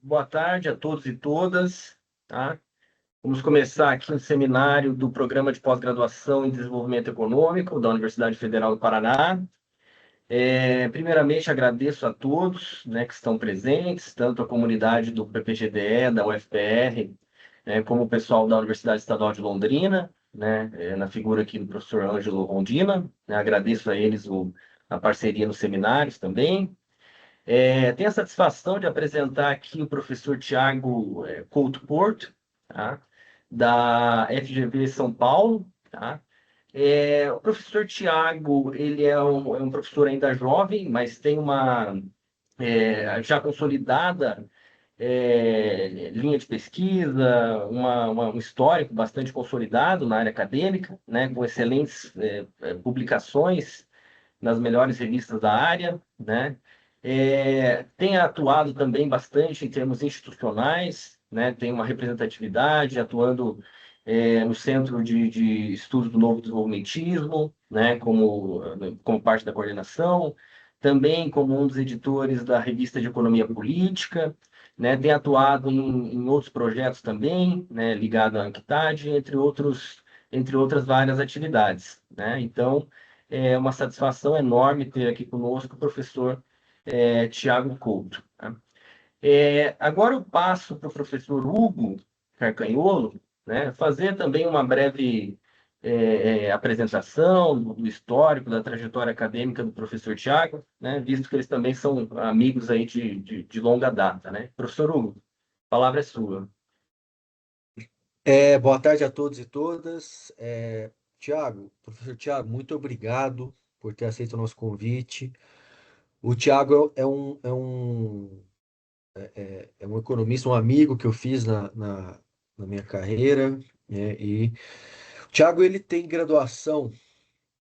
Boa tarde a todos e todas, tá? Vamos começar aqui um seminário do Programa de Pós-Graduação em Desenvolvimento Econômico da Universidade Federal do Paraná. Primeiramente, agradeço a todos, né, que estão presentes, tanto a comunidade do PPGDE, da UFPR, como o pessoal da Universidade Estadual de Londrina, né, na figura aqui do professor Ângelo Rondina, né? Agradeço a eles a parceria nos seminários também. Tenho a satisfação de apresentar aqui o professor Tiago Couto Porto, tá? Da FGV São Paulo. Tá? O professor Tiago, ele é um professor ainda jovem, mas tem uma já consolidada linha de pesquisa, um histórico bastante consolidado na área acadêmica, né? Com excelentes publicações nas melhores revistas da área, né? Tem atuado também bastante em termos institucionais, né? Tem uma representatividade, atuando no Centro de Estudos do Novo Desenvolvimentismo, né? Como parte da coordenação, também como um dos editores da Revista de Economia Política, né? Tem atuado em outros projetos também, né? Ligado à Equidade, entre outras várias atividades, né? Então, é uma satisfação enorme ter aqui conosco o professor Tiago Couto. Tá? Agora eu passo para o professor Hugo Carcanholo, né, fazer também uma breve apresentação do histórico, da trajetória acadêmica do professor Tiago, né, visto que eles também são amigos aí de longa data. Né? Professor Hugo, a palavra é sua. Boa tarde a todos e todas. Tiago, professor Tiago, muito obrigado por ter aceito o nosso convite. O Tiago é um economista, um amigo que eu fiz na minha carreira, né? E o Tiago ele tem graduação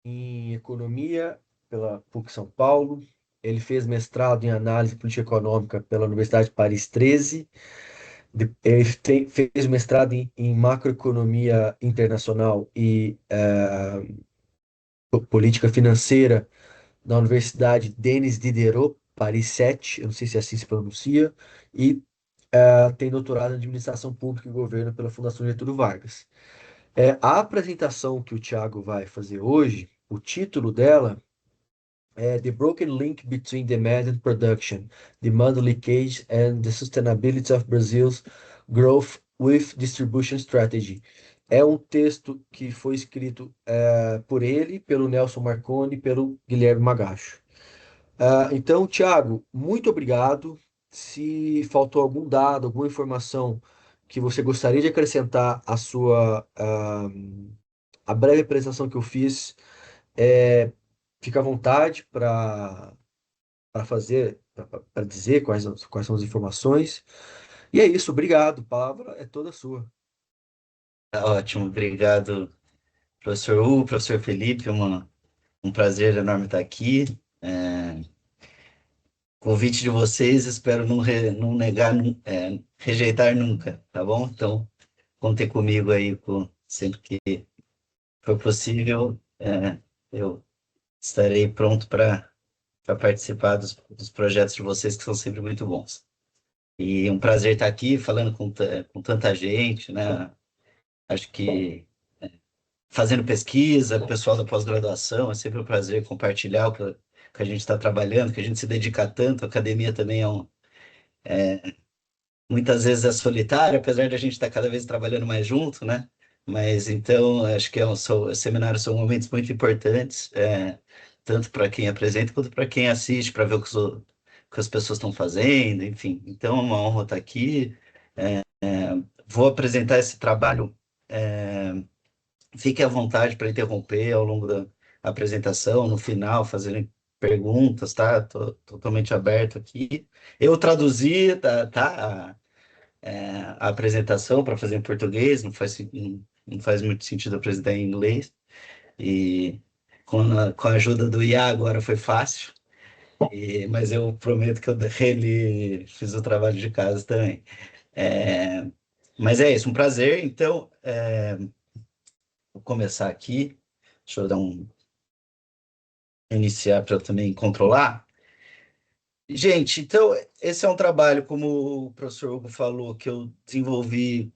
em economia pela PUC São Paulo. Ele fez mestrado em análise política econômica pela Universidade de Paris 13. Fez mestrado em macroeconomia internacional e política financeira na Universidade Denis Diderot, Paris 7, eu não sei se assim se pronuncia, e tem doutorado em administração pública e governo pela Fundação Getúlio Vargas. A apresentação que o Thiago vai fazer hoje, o título dela é The Broken Link Between Demand and Production, Demand Leakage and the Sustainability of Brazil's Growth with Distribution Strategy. É um texto que foi escrito por ele, pelo Nelson Marconi e pelo Guilherme Magacho. Então, Thiago, muito obrigado. Se faltou algum dado, alguma informação que você gostaria de acrescentar a breve apresentação que eu fiz, é, fica à vontade para fazer, para dizer quais são as informações. E é isso, obrigado. A palavra é toda sua. Tá ótimo, obrigado, professor Hugo, professor Felipe, um prazer enorme estar aqui. É, Convite de vocês, espero não negar, rejeitar nunca, tá bom? Então, contem comigo aí, sempre que for possível, eu estarei pronto para participar dos projetos de vocês, que são sempre muito bons. E um prazer estar aqui falando com tanta gente, né? Acho que fazendo pesquisa, pessoal da pós-graduação, é sempre um prazer compartilhar que a gente está trabalhando, que a gente se dedica tanto. A academia também muitas vezes é solitária, apesar de a gente estar cada vez trabalhando mais junto, né? Mas então, acho que os seminários são momentos muito importantes, tanto para quem apresenta quanto para quem assiste, para ver o que as pessoas estão fazendo, enfim. Então, é uma honra estar aqui. Vou apresentar esse trabalho. Fique à vontade para interromper ao longo da apresentação, no final, fazerem perguntas, tá? Tô totalmente aberto aqui. Eu traduzi, a apresentação para fazer em português, não faz muito sentido apresentar em inglês. E com a ajuda do IA agora foi fácil, mas eu prometo que eu fiz o trabalho de casa também. É, mas é isso, um prazer. Então, vou começar aqui. Deixa eu iniciar para eu também controlar. Gente, então, esse é um trabalho, como o professor Hugo falou, que eu desenvolvi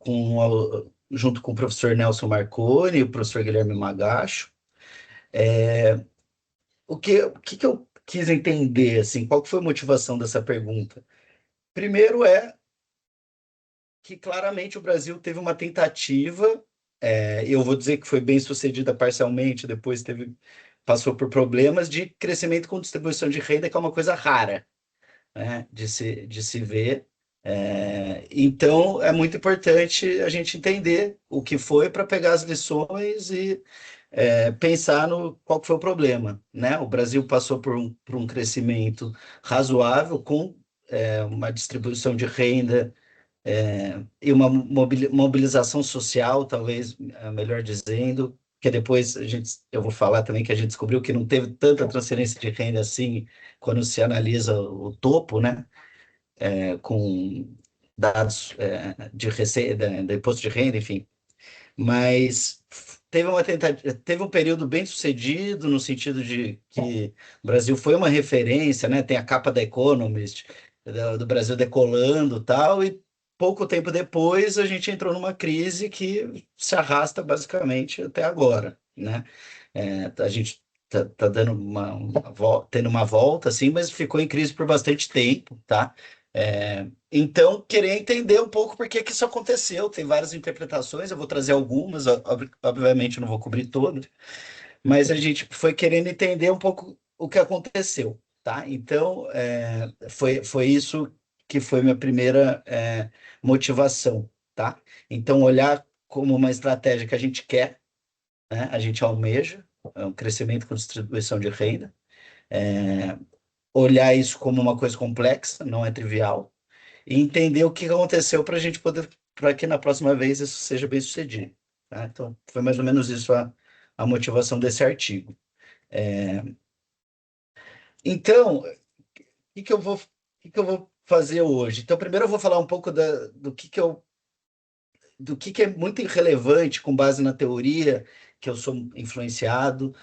junto com o professor Nelson Marconi e o professor Guilherme Magacho. O que eu quis entender, assim, qual que foi a motivação dessa pergunta? Primeiro que claramente o Brasil teve uma tentativa, eu vou dizer que foi bem sucedida parcialmente, depois passou por problemas de crescimento com distribuição de renda, que é uma coisa rara, né, de se ver. Então, é muito importante a gente entender o que foi para pegar as lições e pensar no qual que foi o problema, né? O Brasil passou por um crescimento razoável com uma distribuição de renda e uma mobilização social, talvez, melhor dizendo, que depois eu vou falar também que a gente descobriu que não teve tanta transferência de renda assim quando se analisa o topo, né? Com dados de receita, do imposto de renda, enfim. Mas teve um período bem sucedido no sentido de que o Brasil foi uma referência, né? Tem a capa da Economist do Brasil decolando, tal, e pouco tempo depois a gente entrou numa crise que se arrasta basicamente até agora, né? A gente tá dando tendo uma volta, assim, mas ficou em crise por bastante tempo, tá? Então, querer entender um pouco por que que isso aconteceu. Tem várias interpretações, eu vou trazer algumas, obviamente eu não vou cobrir todas, mas a gente foi querendo entender um pouco o que aconteceu, tá? Então, foi isso que foi minha primeira motivação, tá? Então, olhar como uma estratégia que a gente quer, né? A gente almeja, um crescimento com distribuição de renda, olhar isso como uma coisa complexa, não é trivial, e entender o que aconteceu para a gente poder, para que na próxima vez isso seja bem sucedido. Tá? Então, foi mais ou menos isso a motivação desse artigo. Então, o que que eu vou fazer hoje? Então, primeiro eu vou falar um pouco do que é muito irrelevante com base na teoria que eu sou influenciado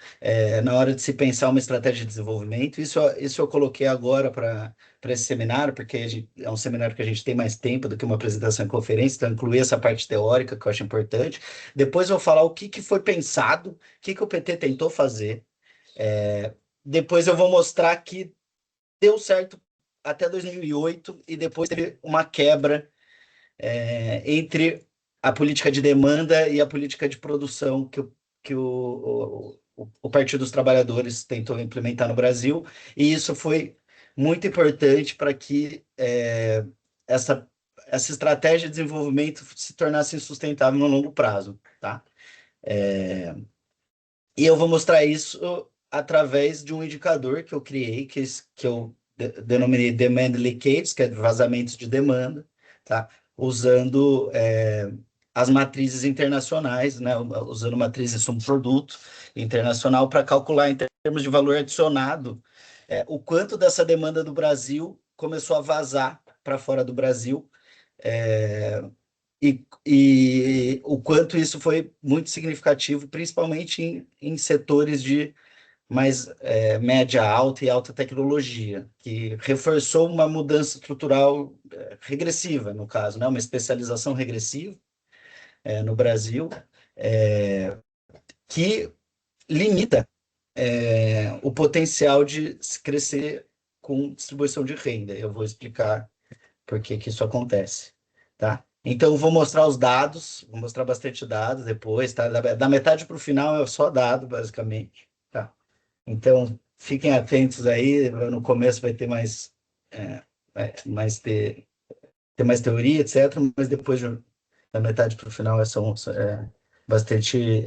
na hora de se pensar uma estratégia de desenvolvimento. Isso eu coloquei agora para esse seminário, porque é um seminário que a gente tem mais tempo do que uma apresentação em conferência, então incluir essa parte teórica que eu acho importante. Depois eu vou falar o que que foi pensado, o que que o PT tentou fazer. Depois eu vou mostrar que deu certo até 2008 e depois teve uma quebra entre a política de demanda e a política de produção que o Partido dos Trabalhadores tentou implementar no Brasil, e isso foi muito importante para que essa, essa estratégia de desenvolvimento se tornasse sustentável no longo prazo, tá? E eu vou mostrar isso através de um indicador que eu criei, que eu denominei Demand Leakage, que é vazamentos de demanda, tá? Usando as matrizes internacionais, né? Usando matrizes sobre produto internacional para calcular em termos de valor adicionado o quanto dessa demanda do Brasil começou a vazar para fora do Brasil, e o quanto isso foi muito significativo, principalmente em setores de mais média alta e alta tecnologia, que reforçou uma mudança estrutural regressiva, no caso, né? Uma especialização regressiva no Brasil, que limita o potencial de se crescer com distribuição de renda. Eu vou explicar por que que isso acontece, tá? Então, vou mostrar os dados, vou mostrar bastante dados depois, tá? Da metade para o final é só dado, basicamente, tá? Então, fiquem atentos aí, no começo vai ter ter mais teoria, etc., mas depois, da metade para o final, bastante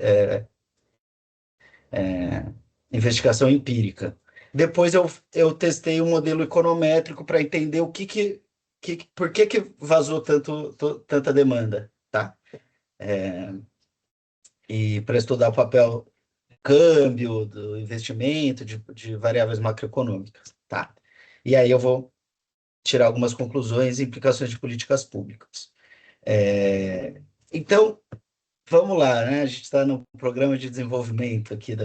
investigação empírica. Depois eu testei um modelo econométrico para entender por que vazou tanta demanda, tá? E para estudar o papel do câmbio, do investimento, de variáveis macroeconômicas, tá? E aí eu vou tirar algumas conclusões e implicações de políticas públicas. Então, vamos lá, né? A gente está no programa de desenvolvimento aqui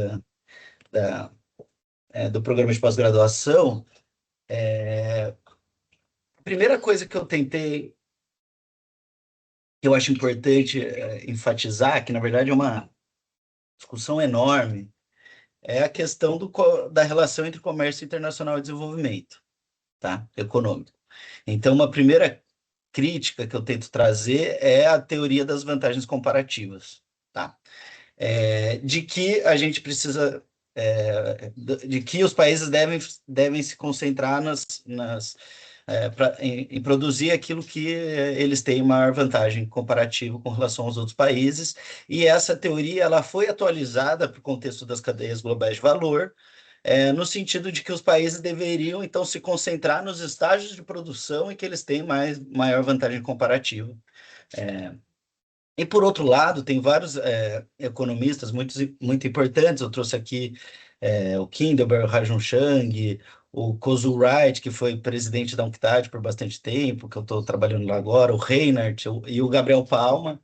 do programa de pós-graduação, A primeira coisa que eu tentei, que eu acho importante enfatizar, que na verdade é uma discussão enorme, é a questão da relação entre comércio internacional e desenvolvimento, tá? Econômico. Então, uma primeira crítica que eu tento trazer é a teoria das vantagens comparativas, tá? De que a gente precisa, de que os países devem se concentrar em produzir aquilo que eles têm maior vantagem comparativa com relação aos outros países, e essa teoria ela foi atualizada para o contexto das cadeias globais de valor, no sentido de que os países deveriam, então, se concentrar nos estágios de produção em que eles têm maior vantagem comparativa. E, por outro lado, tem vários economistas muito importantes. Eu trouxe aqui o Kindleberg, o Rajun Chang, o Kozu Wright, que foi presidente da UNCTAD por bastante tempo, que eu estou trabalhando lá agora, o Reinhardt e o Gabriel Palma,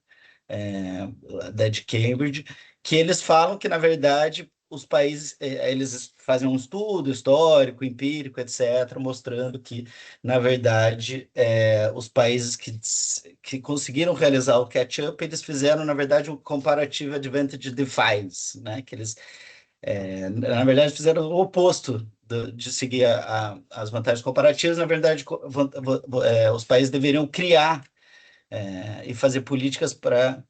de Cambridge, que eles falam que, na verdade, os países, eles fazem um estudo histórico, empírico, etc., mostrando que, na verdade, os países que conseguiram realizar o catch-up, eles fizeram, na verdade, um Comparative Advantage Defiance, né? Que eles, na verdade, fizeram o oposto de seguir as vantagens comparativas. Na verdade, os países deveriam criar e fazer políticas para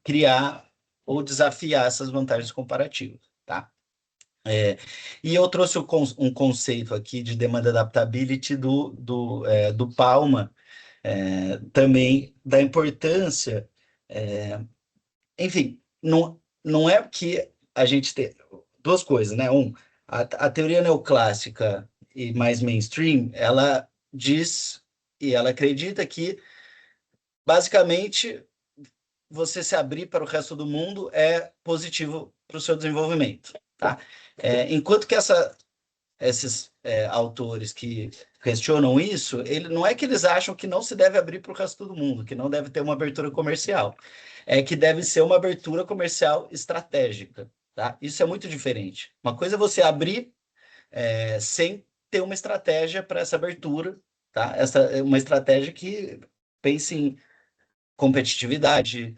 criar ou desafiar essas vantagens comparativas, tá? E eu trouxe um conceito aqui de demand adaptability do Palma, também da importância, enfim, não é que a gente tem duas coisas, né? A teoria neoclássica e mais mainstream, ela diz e ela acredita que, basicamente, você se abrir para o resto do mundo é positivo para o seu desenvolvimento, tá? Enquanto que esses autores que questionam isso, não é que eles acham que não se deve abrir para o resto do mundo, que não deve ter uma abertura comercial, é que deve ser uma abertura comercial estratégica, tá? Isso é muito diferente. Uma coisa é você abrir sem ter uma estratégia para essa abertura, tá? Essa é uma estratégia que pense em competitividade,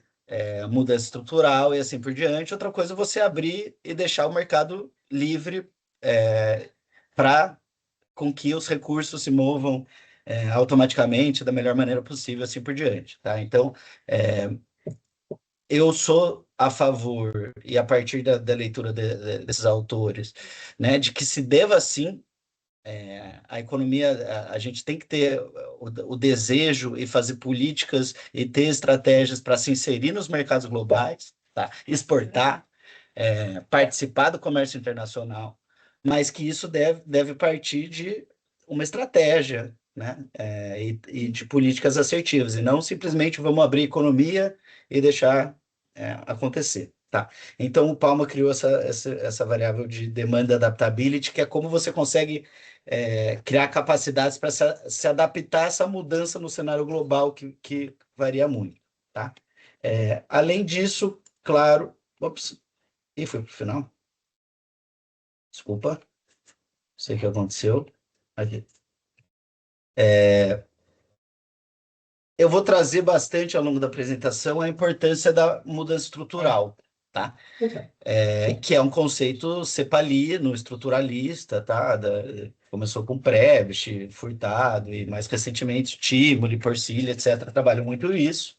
mudança estrutural e assim por diante. Outra coisa é você abrir e deixar o mercado livre para com que os recursos se movam automaticamente da melhor maneira possível, assim por diante. Tá? Então, eu sou a favor, e a partir da leitura desses autores, né, de que se deva, sim, a economia, a gente tem que ter o desejo e fazer políticas e ter estratégias para se inserir nos mercados globais, tá? Exportar, participar do comércio internacional, mas que isso deve partir de uma estratégia, né? E de políticas assertivas, e não simplesmente vamos abrir economia e deixar acontecer. Tá. Então, o Palma criou essa variável de demanda adaptability, que é como você consegue criar capacidades para se adaptar a essa mudança no cenário global que varia muito. Tá? Além disso, claro... Ops, e foi para o final? Desculpa, não sei o que aconteceu. Aqui. Eu vou trazer bastante ao longo da apresentação a importância da mudança estrutural, tá? Que é um conceito cepalino, estruturalista, tá? Começou com Prebisch, Furtado e mais recentemente Timoli, Porcilli, etc. Trabalham muito isso,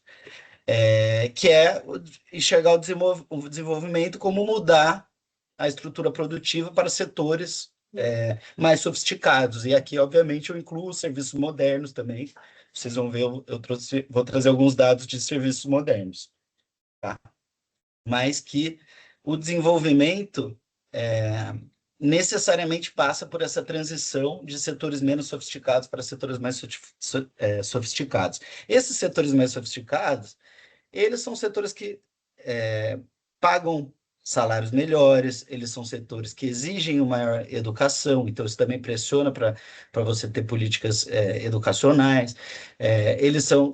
que é enxergar o desenvolvimento como mudar a estrutura produtiva para setores mais sofisticados. E aqui, obviamente, eu incluo os serviços modernos também. Vocês vão ver, vou trazer alguns dados de serviços modernos. Tá? Mas que o desenvolvimento necessariamente passa por essa transição de setores menos sofisticados para setores mais sofisticados. Esses setores mais sofisticados, eles são setores que pagam salários melhores, eles são setores que exigem uma maior educação, então isso também pressiona para você ter políticas educacionais, eles são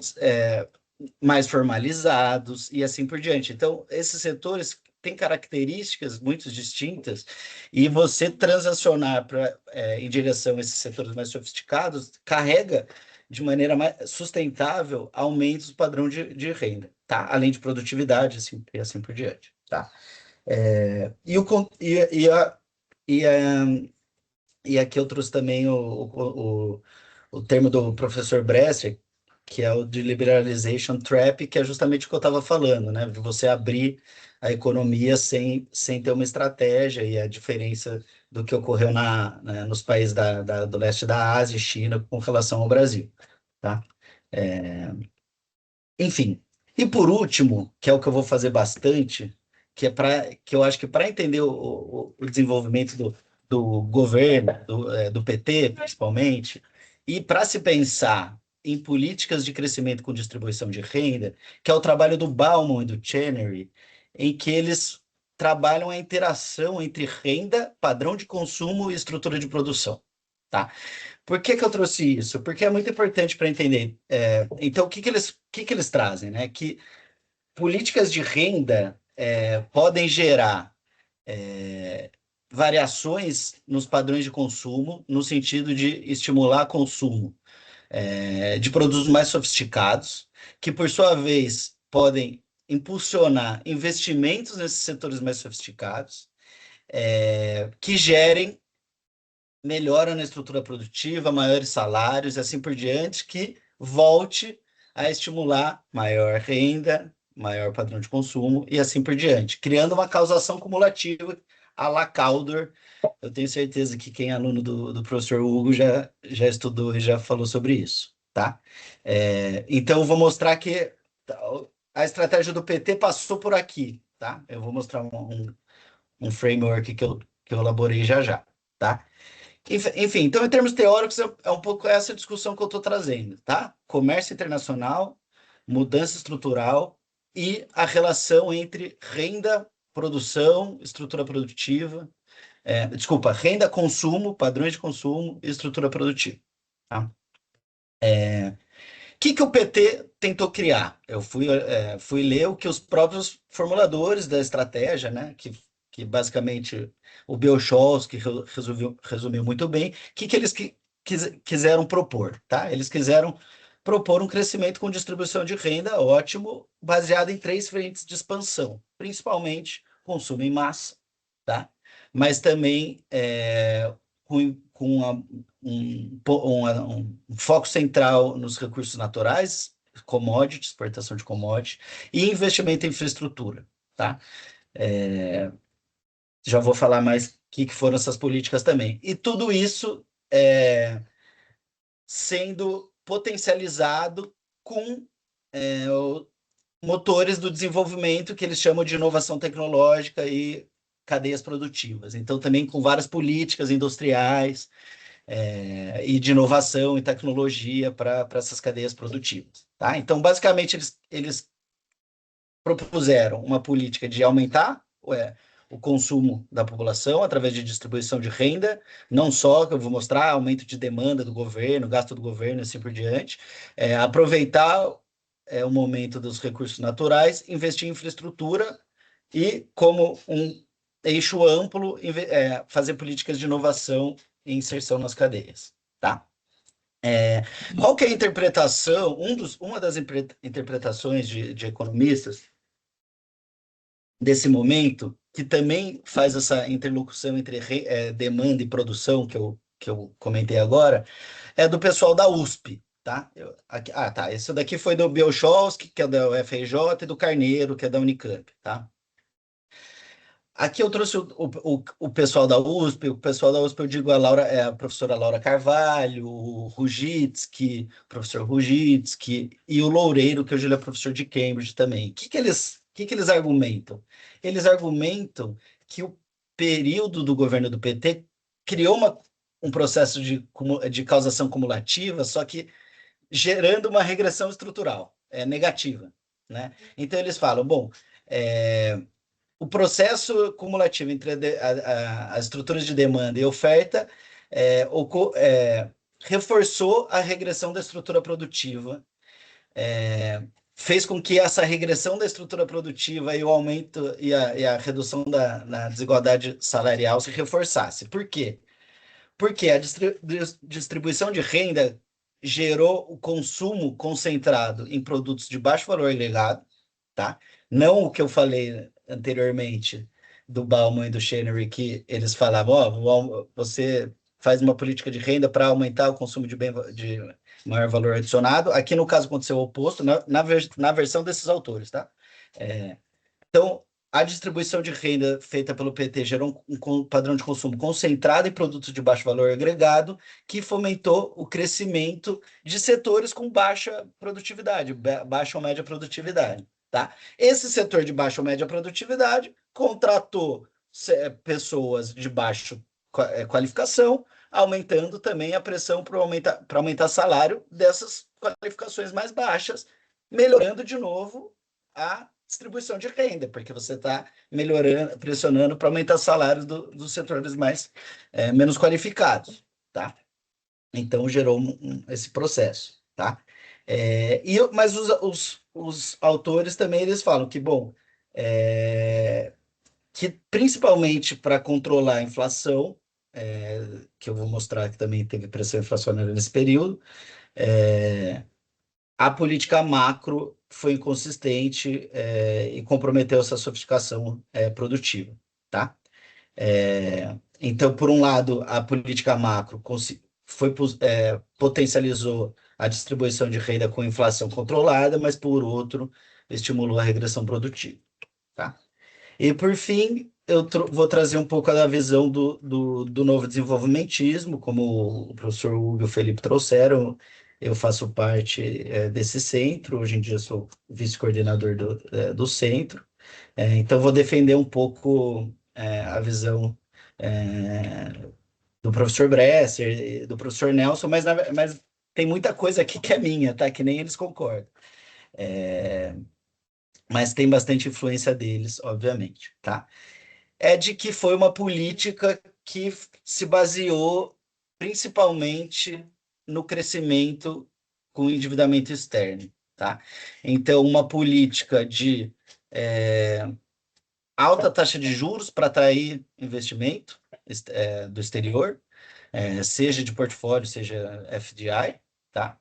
mais formalizados e assim por diante. Então, esses setores tem características muito distintas, e você transacionar em direção a esses setores mais sofisticados carrega de maneira mais sustentável aumentos do padrão de renda, tá? Além de produtividade, assim, e assim por diante, tá? E, a, e aqui eu trouxe também o termo do professor Bresser, que é o de liberalization trap, que é justamente o que eu estava falando, né? De você abrir a economia sem ter uma estratégia, e a diferença do que ocorreu nos países do leste da Ásia e China com relação ao Brasil, tá? Enfim, e por último, que é o que eu vou fazer bastante, que eu acho que para entender o desenvolvimento do governo, do PT, principalmente, e para se pensar em políticas de crescimento com distribuição de renda, que é o trabalho do Bauman e do Chenery, em que eles trabalham a interação entre renda, padrão de consumo e estrutura de produção, tá? Por que que eu trouxe isso? Porque é muito importante para entender. Então, o que que eles trazem, né? Que políticas de renda podem gerar variações nos padrões de consumo, no sentido de estimular consumo de produtos mais sofisticados, que, por sua vez, podem impulsionar investimentos nesses setores mais sofisticados, que gerem melhora na estrutura produtiva, maiores salários e assim por diante, que volte a estimular maior renda, maior padrão de consumo e assim por diante, criando uma causação cumulativa à la Caldor. Eu tenho certeza que quem é aluno do professor Hugo já estudou e já falou sobre isso, tá? Então, eu vou mostrar que a estratégia do PT passou por aqui, tá? Eu vou mostrar um framework que eu elaborei já, tá? Enfim, então, em termos teóricos, é um pouco essa discussão que eu estou trazendo, tá? Comércio internacional, mudança estrutural e a relação entre renda, produção, estrutura produtiva, desculpa, renda, consumo, padrões de consumo e estrutura produtiva, tá? O que o PT tentou criar? Eu fui ler o que os próprios formuladores da estratégia, né, que basicamente o Bill Scholz, que resumiu muito bem, que eles quiseram propor, tá? Eles quiseram propor um crescimento com distribuição de renda ótimo, baseado em 3 frentes de expansão, principalmente consumo em massa, tá? Mas também com um foco central nos recursos naturais, commodities, exportação de commodities, e investimento em infraestrutura, tá? Já vou falar mais o que foram essas políticas também. E tudo isso sendo potencializado com motores do desenvolvimento que eles chamam de inovação tecnológica e cadeias produtivas. Então, também com várias políticas industriais e de inovação e tecnologia para essas cadeias produtivas. Tá? Então, basicamente, eles propuseram uma política de aumentar o consumo da população através de distribuição de renda, não só, que eu vou mostrar, aumento de demanda do governo, gasto do governo e assim por diante, aproveitar o momento dos recursos naturais, investir em infraestrutura e, como um eixo amplo, fazer políticas de inovação e inserção nas cadeias. Tá? Qual que é a interpretação? Uma das interpretações de economistas desse momento, que também faz essa interlocução entre demanda e produção, que eu comentei agora, é do pessoal da USP, tá? Tá. Esse daqui foi do Bielchowski, que é da UFRJ, e do Carneiro, que é da Unicamp, tá? Aqui eu trouxe o pessoal da USP. O pessoal da USP, eu digo a professora Laura Carvalho, o professor Rugitsky, e o Loureiro, que hoje ele é professor de Cambridge também. O que eles argumentam? Eles argumentam que o período do governo do PT criou um processo de causação cumulativa, só que gerando uma regressão estrutural negativa, né? Então, eles falam, bom, o processo cumulativo entre as estruturas de demanda e oferta reforçou a regressão da estrutura produtiva fez com que essa regressão da estrutura produtiva e o aumento e a redução na desigualdade salarial se reforçasse. Por quê? Porque a distribuição de renda gerou o consumo concentrado em produtos de baixo valor agregado, tá? Não o que eu falei anteriormente do Bauman e do Chenery, que eles falavam, ó, você faz uma política de renda para aumentar o consumo de maior valor adicionado. Aqui, no caso, aconteceu o oposto, na versão desses autores, tá? Então, a distribuição de renda feita pelo PT gerou um padrão de consumo concentrado em produtos de baixo valor agregado, que fomentou o crescimento de setores com baixa produtividade, baixa ou média produtividade. Tá? Esse setor de baixa ou média produtividade contratou pessoas de baixa qualificação, aumentando também a pressão para aumentar salário dessas qualificações mais baixas, melhorando de novo a distribuição de renda, porque você está melhorando, pressionando para aumentar salários dos setores menos qualificados, tá? Então gerou esse processo, tá? Mas os autores também eles falam que, bom, que principalmente para controlar a inflação, que eu vou mostrar que também teve pressão inflacionária nesse período, a política macro foi inconsistente e comprometeu essa sofisticação produtiva, tá? Então, por um lado, a política macro potencializou a distribuição de renda com inflação controlada, mas, por outro, estimulou a regressão produtiva, tá? E, por fim, eu vou trazer um pouco da visão do novo desenvolvimentismo, como o professor Hugo e o Felipe trouxeram. Eu faço parte desse centro, hoje em dia sou vice-coordenador do centro, então vou defender um pouco a visão do professor Bresser, do professor Nelson, mas tem muita coisa aqui que é minha, tá? Que nem eles concordam. Mas tem bastante influência deles, obviamente, tá? É de que foi uma política que se baseou principalmente no crescimento com endividamento externo, tá? Então, uma política de alta taxa de juros para atrair investimento do exterior, seja de portfólio, seja FDI, tá?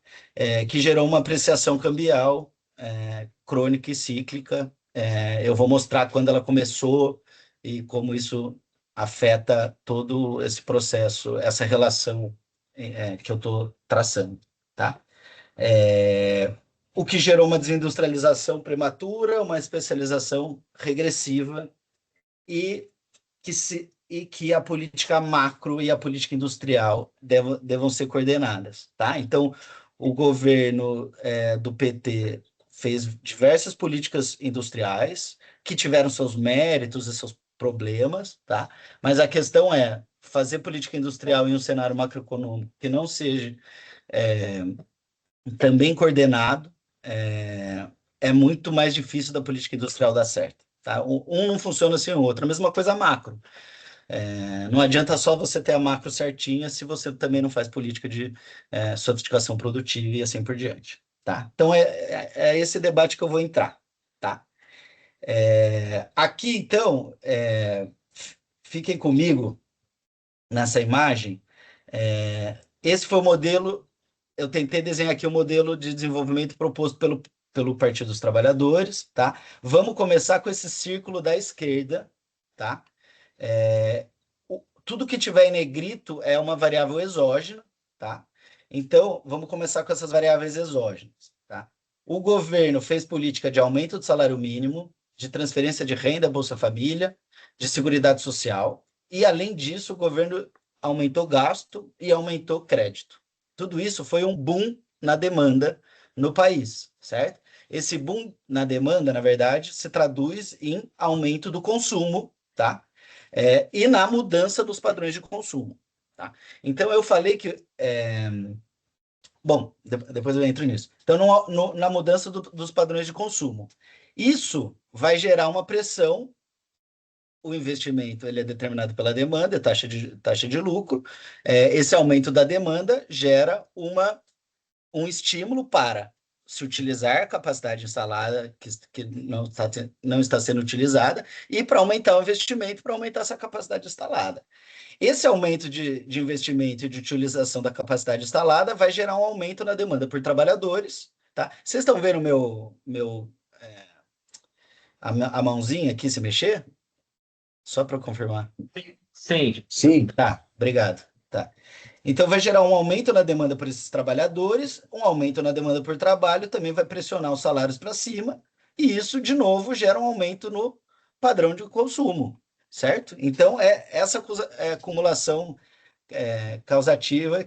Que gerou uma apreciação cambial crônica e cíclica. Eu vou mostrar quando ela começou e como isso afeta todo esse processo, essa relação que eu estou traçando, tá? O que gerou uma desindustrialização prematura, uma especialização regressiva e que a política macro e a política industrial devam ser coordenadas, tá? Então, o governo do PT fez diversas políticas industriais que tiveram seus méritos e seus problemas, tá? Mas a questão é fazer política industrial em um cenário macroeconômico que não seja também coordenado é muito mais difícil da política industrial dar certo, tá? Um não funciona sem o outro. A mesma coisa macro. Não adianta só você ter a macro certinha se você também não faz política de sofisticação produtiva e assim por diante, tá? Então, é esse debate que eu vou entrar, tá? Aqui, então, fiquem comigo nessa imagem. Esse foi o modelo, eu tentei desenhar aqui o modelo de desenvolvimento proposto pelo Partido dos Trabalhadores, tá? Vamos começar com esse círculo da esquerda, tá? Tudo que tiver em negrito é uma variável exógena, tá? Então, vamos começar com essas variáveis exógenas, tá? O governo fez política de aumento do salário mínimo, de transferência de renda, Bolsa Família, de Seguridade Social, e, além disso, o governo aumentou gasto e aumentou crédito. Tudo isso foi um boom na demanda no país, certo? Esse boom na demanda, na verdade, se traduz em aumento do consumo, tá? E na mudança dos padrões de consumo, tá? Então, eu falei que... Bom, depois eu entro nisso. Então, na mudança dos padrões de consumo. Isso vai gerar uma pressão. O investimento ele é determinado pela demanda, taxa de lucro. Esse aumento da demanda gera um estímulo para se utilizar a capacidade instalada que não está sendo utilizada e para aumentar o investimento, para aumentar essa capacidade instalada. Esse aumento de investimento e de utilização da capacidade instalada vai gerar um aumento na demanda por trabalhadores, tá? Vocês estão vendo a mãozinha aqui se mexer? Só para confirmar. Sim. Sim. Tá, obrigado. Tá. Então, vai gerar um aumento na demanda por esses trabalhadores, um aumento na demanda por trabalho também vai pressionar os salários para cima, e isso, de novo, gera um aumento no padrão de consumo, certo? Então, essa acumulação causativa,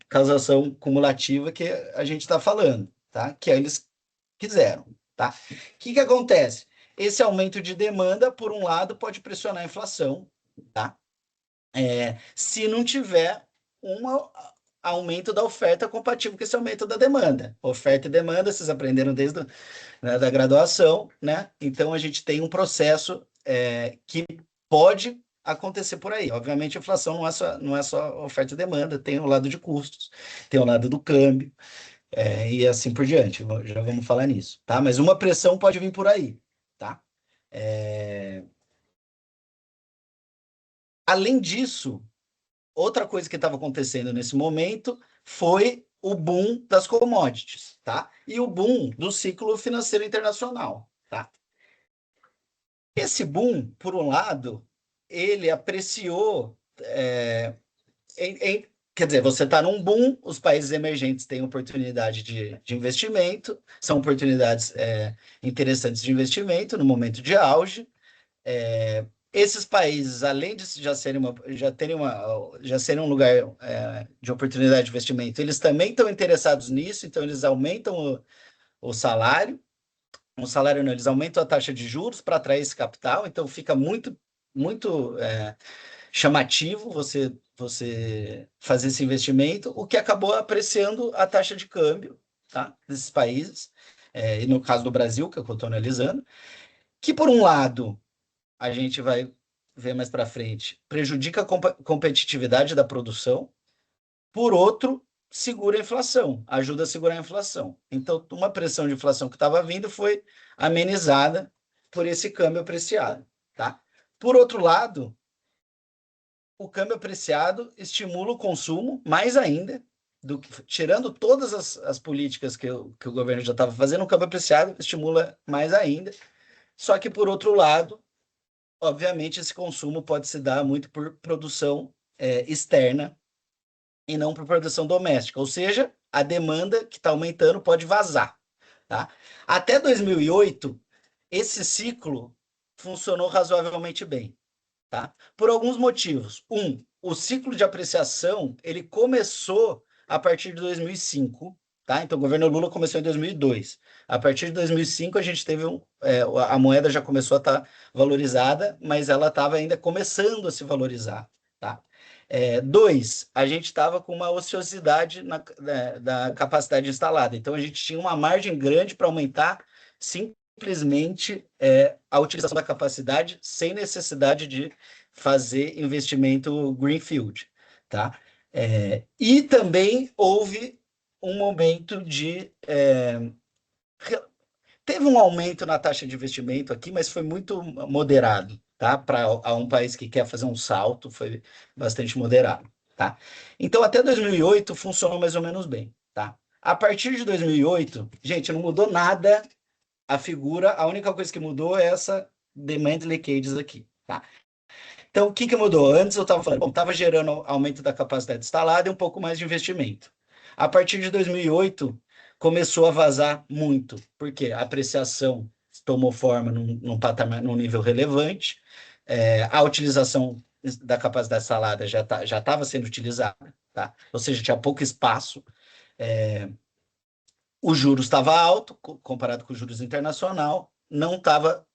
causação cumulativa que a gente está falando, tá? Que eles quiseram, tá? O que acontece? Esse aumento de demanda, por um lado, pode pressionar a inflação, tá? Se não tiver um aumento da oferta compatível com esse aumento da demanda. Oferta e demanda, vocês aprenderam desde da graduação, né? Então, a gente tem um processo que pode acontecer por aí. Obviamente, a inflação não é só oferta e demanda, tem o lado de custos, tem o lado do câmbio, e assim por diante. Já vamos falar nisso, tá? Mas uma pressão pode vir por aí, tá? Além disso, outra coisa que estava acontecendo nesse momento foi o boom das commodities, tá? E o boom do ciclo financeiro internacional, tá? Esse boom, por um lado, ele apreciou... quer dizer, você está num boom, os países emergentes têm oportunidade de investimento, são oportunidades interessantes de investimento no momento de auge. Esses países, além de já serem um lugar de oportunidade de investimento, eles também estão interessados nisso, então eles aumentam o salário. O salário não, eles aumentam a taxa de juros para atrair esse capital, então fica muito, muito chamativo você fazer esse investimento, o que acabou apreciando a taxa de câmbio, tá, desses países, e no caso do Brasil, que eu estou analisando, que por um lado, a gente vai ver mais para frente, prejudica a competitividade da produção, por outro, segura a inflação, ajuda a segurar a inflação. Então, uma pressão de inflação que estava vindo foi amenizada por esse câmbio apreciado, tá? Por outro lado, o câmbio apreciado estimula o consumo mais ainda, tirando todas as políticas que o governo já estava fazendo, o câmbio apreciado estimula mais ainda. Só que, por outro lado, obviamente, esse consumo pode se dar muito por produção externa e não por produção doméstica. Ou seja, a demanda que está aumentando pode vazar. Tá? Até 2008, esse ciclo funcionou razoavelmente bem. Tá? Por alguns motivos. O ciclo de apreciação ele começou a partir de 2005. Tá? Então, o governo Lula começou em 2002. A partir de 2005, a gente teve a moeda já começou a estar valorizada, mas ela estava ainda começando a se valorizar. Tá? A gente estava com uma ociosidade da capacidade instalada. Então, a gente tinha uma margem grande para aumentar simplesmente a utilização da capacidade sem necessidade de fazer investimento greenfield, tá? E também houve um momento teve um aumento na taxa de investimento aqui, mas foi muito moderado, tá? Para um país que quer fazer um salto, foi bastante moderado, tá? Então, até 2008 funcionou mais ou menos bem, tá? A partir de 2008, gente, não mudou nada a figura, a única coisa que mudou é essa demand leakages aqui, tá? Então, o que mudou? Antes eu estava falando, estava gerando aumento da capacidade instalada e um pouco mais de investimento. A partir de 2008, começou a vazar muito, porque a apreciação tomou forma num patamar, num nível relevante, a utilização da capacidade instalada já estava sendo utilizada, tá? Ou seja, tinha pouco espaço, o juros estava alto, comparado com o juros internacional, não estava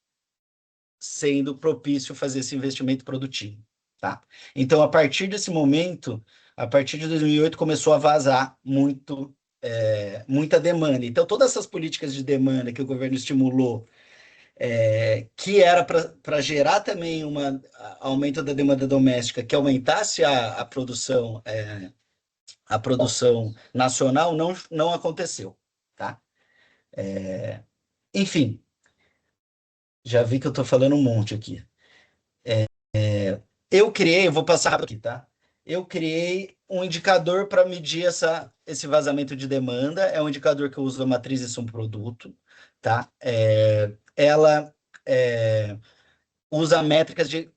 sendo propício fazer esse investimento produtivo, tá? Então, a partir desse momento, a partir de 2008, começou a vazar muita demanda. Então, todas essas políticas de demanda que o governo estimulou, que era para gerar também um aumento da demanda doméstica, que aumentasse a produção nacional, não aconteceu, tá? Enfim, já vi que eu estou falando um monte aqui. Eu vou passar rápido aqui, tá? Eu criei um indicador para medir esse vazamento de demanda. É um indicador que eu uso a matriz e um produto, tá? Ela usa métricas de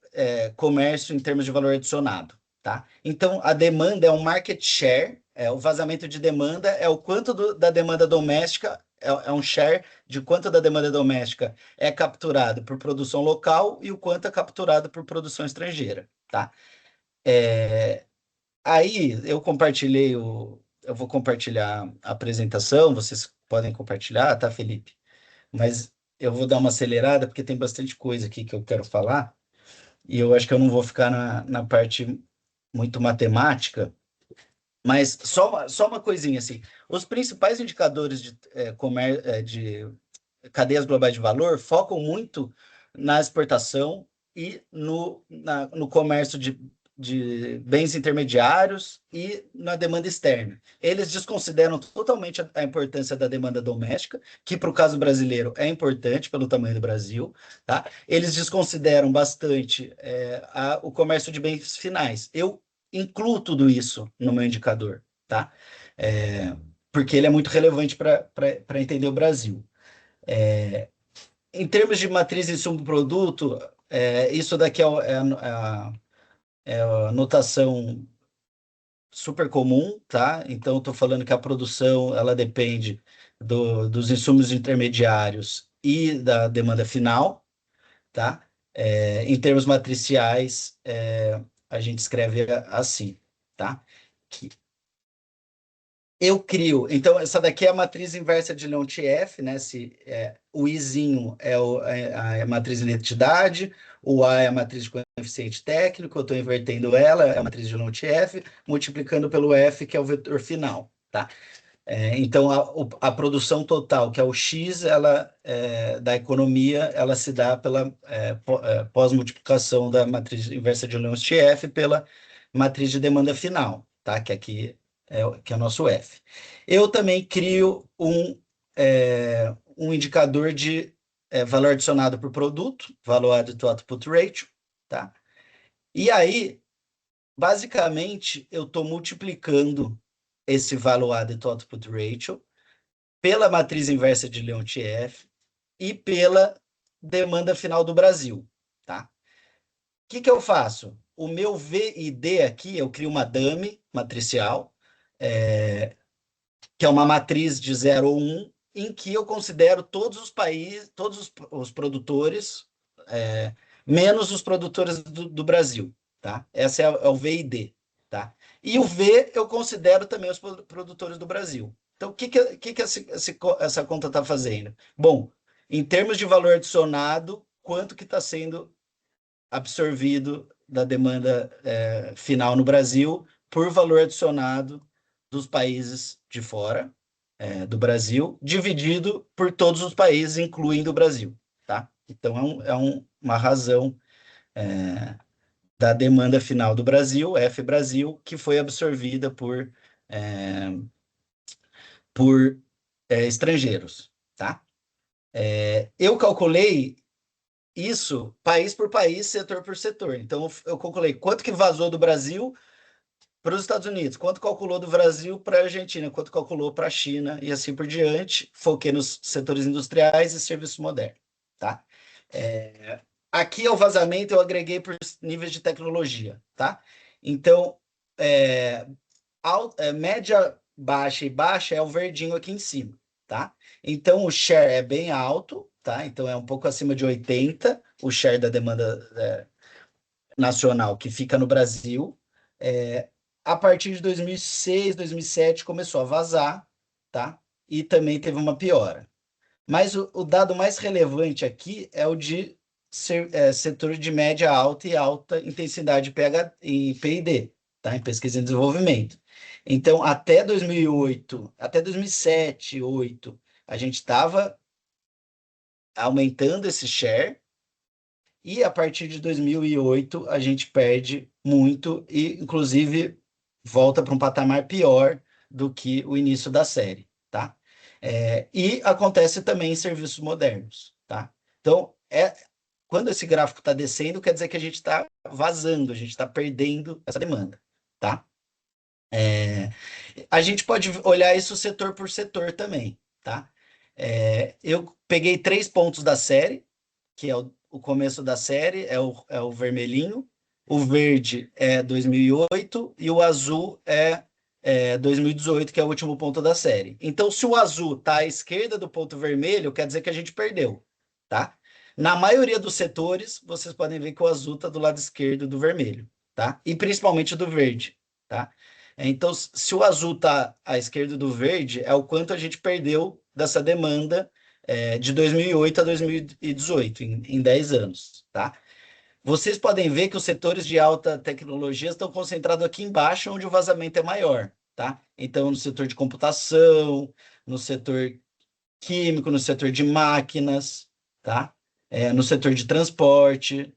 comércio em termos de valor adicionado, tá? Então, a demanda é um market share, o vazamento de demanda é o quanto da demanda doméstica, é um share de quanto da demanda doméstica é capturado por produção local e o quanto é capturado por produção estrangeira, tá? Aí, eu vou compartilhar a apresentação, vocês podem compartilhar, tá, Felipe? Mas eu vou dar uma acelerada, porque tem bastante coisa aqui que eu quero falar, e eu acho que eu não vou ficar na parte muito matemática, mas só uma coisinha assim. Os principais indicadores de cadeias globais de valor focam muito na exportação e no comércio de bens intermediários e na demanda externa. Eles desconsideram totalmente a importância da demanda doméstica, que para o caso brasileiro é importante pelo tamanho do Brasil, tá? Eles desconsideram bastante o comércio de bens finais. Eu incluo tudo isso no meu indicador, tá? Porque ele é muito relevante para entender o Brasil. Em termos de matriz e subproduto, isso daqui é a notação super comum, tá? Então, estou falando que a produção ela depende dos insumos intermediários e da demanda final, tá? Em termos matriciais, a gente escreve assim, tá? Eu crio. Então, essa daqui é a matriz inversa de Leontief, né? O Izinho é a matriz de identidade, o A é a matriz de coeficiente técnico, eu estou invertendo ela, é a matriz de Leontief, multiplicando pelo F, que é o vetor final, tá? Então, a produção total, que é o X, da economia, ela se dá pela pós-multiplicação da matriz inversa de Leontief pela matriz de demanda final, tá? Que aqui que é o nosso F. Eu também crio um indicador de valor adicionado por produto, valor added to output ratio, tá? E aí, basicamente, eu estou multiplicando esse valor added to output ratio pela matriz inversa de Leontief e pela demanda final do Brasil, tá? O que eu faço? O meu V e D aqui, eu crio uma dummy matricial, que é uma matriz de 0 ou 1, em que eu considero todos os países, todos os produtores, menos os produtores do Brasil, tá? Essa é o V e D, tá? E o V eu considero também os produtores do Brasil. Então, o que essa conta está fazendo? Bom, em termos de valor adicionado, quanto que está sendo absorvido da demanda final no Brasil por valor adicionado dos países de fora do Brasil, dividido por todos os países, incluindo o Brasil, tá? Então, uma razão da demanda final do Brasil, F Brasil, que foi absorvida por estrangeiros, tá? Eu calculei isso país por país, setor por setor. Então, eu calculei quanto que vazou do Brasil para os Estados Unidos, quanto calculou do Brasil para a Argentina, quanto calculou para a China e assim por diante. Foquei nos setores industriais e serviços modernos, tá? Aqui é o vazamento, eu agreguei por níveis de tecnologia, tá? Então, média, baixa e baixa é o verdinho aqui em cima, tá? Então, o share é bem alto, tá? Então, é um pouco acima de 80, o share da demanda nacional que fica no Brasil. A partir de 2006, 2007, começou a vazar, tá? E também teve uma piora. Mas o dado mais relevante aqui é o de setor de média alta e alta intensidade em P&D, tá? Em pesquisa e desenvolvimento. Então, até 2008, até 2007, 2008, a gente estava aumentando esse share, e a partir de 2008 a gente perde muito e, inclusive, volta para um patamar pior do que o início da série, tá? E acontece também em serviços modernos, tá? Então, quando esse gráfico está descendo, quer dizer que a gente está vazando, a gente está perdendo essa demanda, tá? A gente pode olhar isso setor por setor também, tá? Eu peguei 3 pontos da série, que é o começo da série, é o vermelhinho, o verde é 2008 e o azul é 2018, que é o último ponto da série. Então, se o azul está à esquerda do ponto vermelho, quer dizer que a gente perdeu, tá? Na maioria dos setores, vocês podem ver que o azul está do lado esquerdo do vermelho, tá? E principalmente do verde, tá? Então, se o azul está à esquerda do verde, é o quanto a gente perdeu dessa demanda de 2008 a 2018, em 10 anos, tá? Vocês podem ver que os setores de alta tecnologia estão concentrados aqui embaixo, onde o vazamento é maior, tá? Então, no setor de computação, no setor químico, no setor de máquinas, tá? No setor de transporte,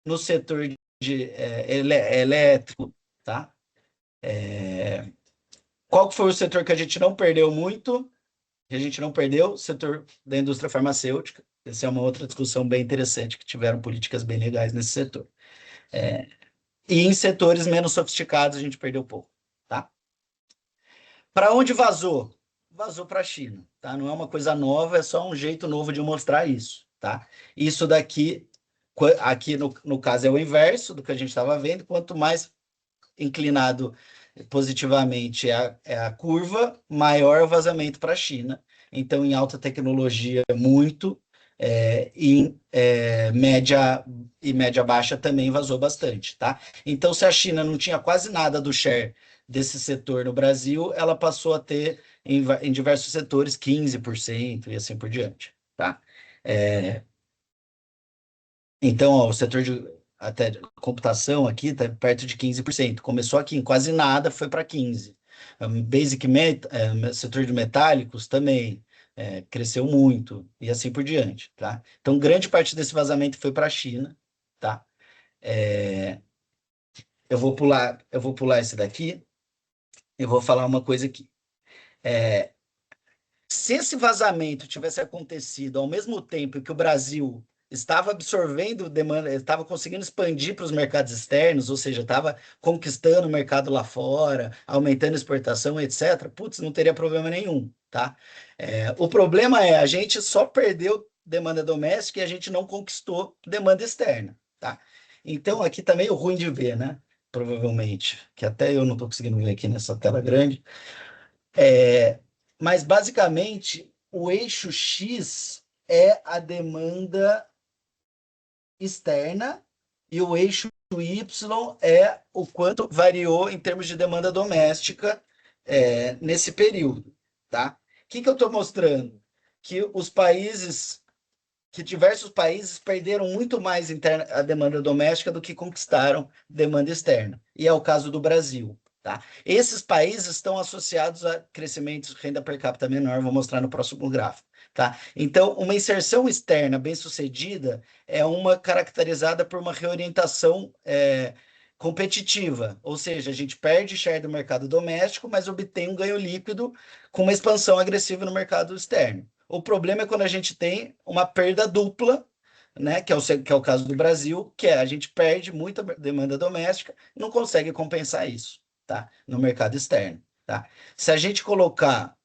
no setor de elétrico, tá? Qual foi o setor que a gente não perdeu muito? Que a gente não perdeu? O setor da indústria farmacêutica. Essa é uma outra discussão bem interessante, que tiveram políticas bem legais nesse setor. E em setores menos sofisticados, a gente perdeu pouco, tá? Para onde vazou? Vazou para a China, tá? Não é uma coisa nova, é só um jeito novo de mostrar isso, tá? Isso daqui, aqui no caso é o inverso do que a gente estava vendo, quanto mais inclinado positivamente é a curva, maior é o vazamento para a China. Então, em alta tecnologia, muito, em média e média baixa também vazou bastante, tá? Então, se a China não tinha quase nada do share desse setor no Brasil, ela passou a ter em diversos setores 15% e assim por diante, tá? Então, ó, o setor de até de computação aqui está perto de 15%. Começou aqui em quase nada, foi para 15%. Setor de metálicos também cresceu muito, e assim por diante, tá? Então, grande parte desse vazamento foi para a China, tá? Eu vou pular esse daqui, eu vou falar uma coisa aqui. Se esse vazamento tivesse acontecido ao mesmo tempo que o Brasil estava absorvendo demanda, estava conseguindo expandir para os mercados externos, ou seja, estava conquistando o mercado lá fora, aumentando a exportação, etc., putz, não teria problema nenhum, tá? O problema a gente só perdeu demanda doméstica e a gente não conquistou demanda externa, tá? Então, aqui tá meio ruim de ver, né? Provavelmente, que até eu não estou conseguindo ver aqui nessa tela grande. Mas, basicamente, o eixo X é a demanda externa e o eixo Y é o quanto variou em termos de demanda doméstica nesse período, tá? O que eu estou mostrando? Que diversos países perderam muito mais a demanda doméstica do que conquistaram demanda externa. E é o caso do Brasil. Tá? Esses países estão associados a crescimento de renda per capita menor, vou mostrar no próximo gráfico. Tá? Então, uma inserção externa bem-sucedida é uma caracterizada por uma reorientação competitiva, ou seja, a gente perde share do mercado doméstico, mas obtém um ganho líquido com uma expansão agressiva no mercado externo. O problema é quando a gente tem uma perda dupla, né, que é o caso do Brasil, que a gente perde muita demanda doméstica e não consegue compensar isso, tá, no mercado externo. Tá? Se a gente colocar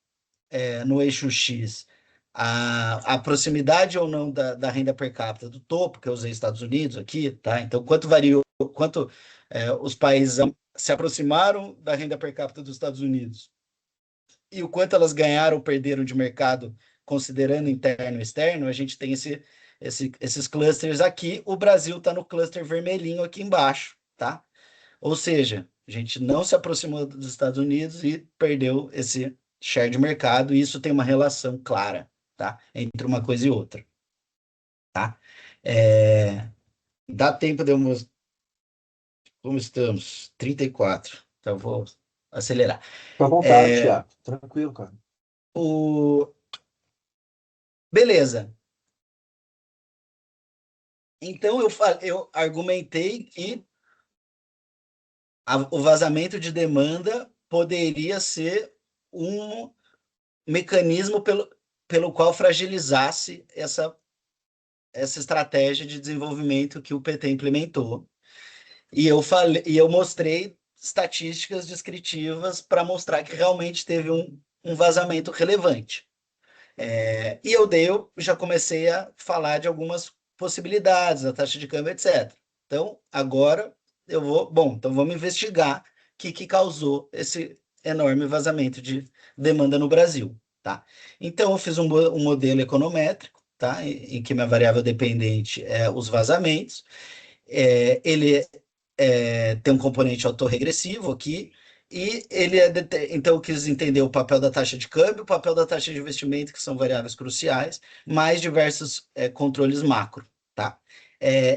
no eixo X a proximidade ou não da renda per capita do topo, que eu usei Estados Unidos aqui, tá? Então, quanto variou, quanto os países se aproximaram da renda per capita dos Estados Unidos e o quanto elas ganharam ou perderam de mercado, considerando interno e externo, a gente tem esses clusters aqui. O Brasil está no cluster vermelhinho aqui embaixo, tá? Ou seja, a gente não se aproximou dos Estados Unidos e perdeu esse share de mercado, e isso tem uma relação clara, tá? Entre uma coisa e outra, tá? Dá tempo de eu mostrar como estamos? 34. Então, vou acelerar. Fica à vontade, Thiago. Tranquilo, cara. Beleza. Então, eu argumentei que o vazamento de demanda poderia ser mecanismo pelo qual fragilizasse essa estratégia de desenvolvimento que o PT implementou. E eu mostrei estatísticas descritivas para mostrar que realmente teve um vazamento relevante. E eu já comecei a falar de algumas possibilidades, a taxa de câmbio, etc. Então, agora então vamos investigar o que causou esse enorme vazamento de demanda no Brasil, tá? Então, eu fiz um modelo econométrico, tá? Em que minha variável dependente é os vazamentos. Ele tem um componente autorregressivo aqui, e então eu quis entender o papel da taxa de câmbio, o papel da taxa de investimento, que são variáveis cruciais, mais diversos controles macro, tá?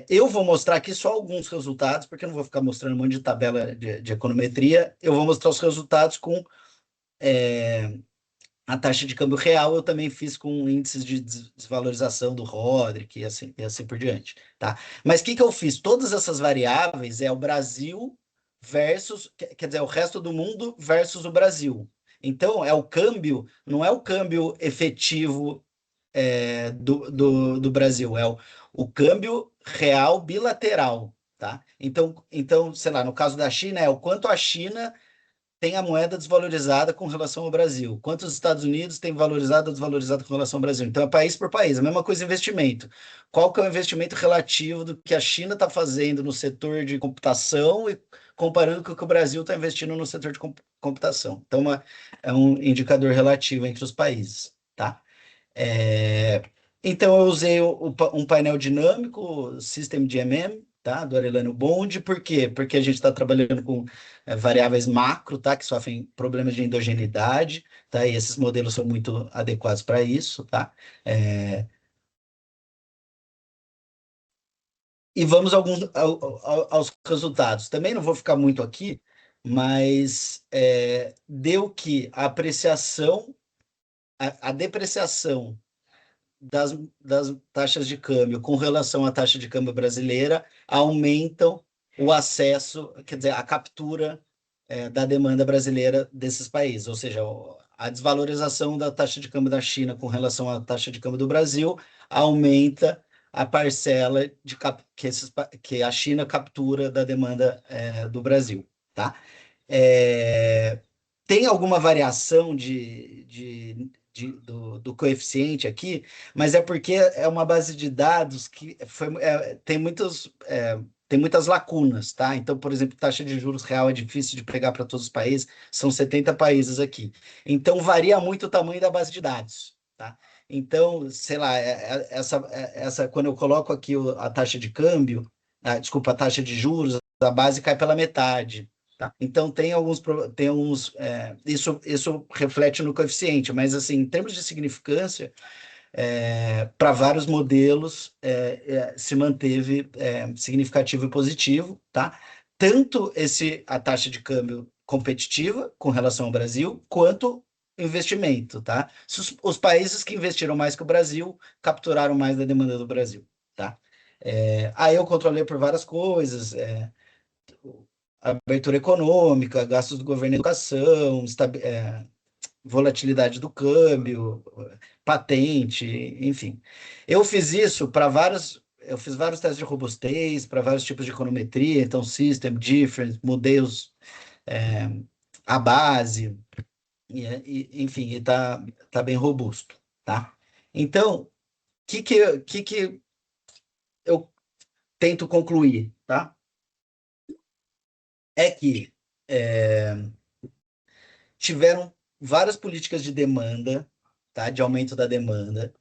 Eu vou mostrar aqui só alguns resultados, porque eu não vou ficar mostrando um monte de tabela de econometria, eu vou mostrar os resultados com a taxa de câmbio real. Eu também fiz com índices de desvalorização do Rodrick e assim por diante, tá? Mas o que eu fiz? Todas essas variáveis é o Brasil versus, quer dizer, o resto do mundo versus o Brasil. Então, é o câmbio, não é o câmbio efetivo do Brasil, é o câmbio real bilateral, tá? Então, sei lá, no caso da China, é o quanto a China tem a moeda desvalorizada com relação ao Brasil, quanto os Estados Unidos têm valorizado ou desvalorizado com relação ao Brasil. Então, é país por país, a mesma coisa investimento. Qual que é o investimento relativo do que a China está fazendo no setor de computação e comparando com o que o Brasil está investindo no setor de computação. Então, é um indicador relativo entre os países, tá? Então, eu usei um painel dinâmico, System GMM, tá? Do Arellano Bond. Por quê? Porque a gente está trabalhando com variáveis macro, tá? Que sofrem problemas de endogeneidade, tá? E esses modelos são muito adequados para isso, tá? E vamos aos resultados. Também não vou ficar muito aqui, mas deu que a apreciação, a depreciação das taxas de câmbio com relação à taxa de câmbio brasileira aumentam o acesso, quer dizer, a captura da demanda brasileira desses países, ou seja, a desvalorização da taxa de câmbio da China com relação à taxa de câmbio do Brasil aumenta a parcela que a China captura da demanda do Brasil, tá? Tem alguma variação do coeficiente aqui, mas é porque é uma base de dados que tem muitas lacunas, tá? Então, por exemplo, taxa de juros real é difícil de pegar para todos os países, são 70 países aqui. Então, varia muito o tamanho da base de dados, tá? Então, sei lá, quando eu coloco aqui a taxa de câmbio, desculpa, a taxa de juros, a base cai pela metade. Tá? Então, isso reflete no coeficiente, mas, assim, em termos de significância, para vários modelos, se manteve significativo e positivo, tá? Tanto a taxa de câmbio competitiva com relação ao Brasil, quanto investimento, tá? Os países que investiram mais que o Brasil capturaram mais da demanda do Brasil, tá? Aí eu controlei por várias coisas, abertura econômica, gastos do governo em educação, volatilidade do câmbio, patente, enfim. Eu fiz vários testes de robustez para vários tipos de econometria, então System, Difference, mudei a base, enfim, tá bem robusto, tá? Então, o que eu tento concluir, tá? É que tiveram várias políticas de demanda, tá? De aumento da demanda,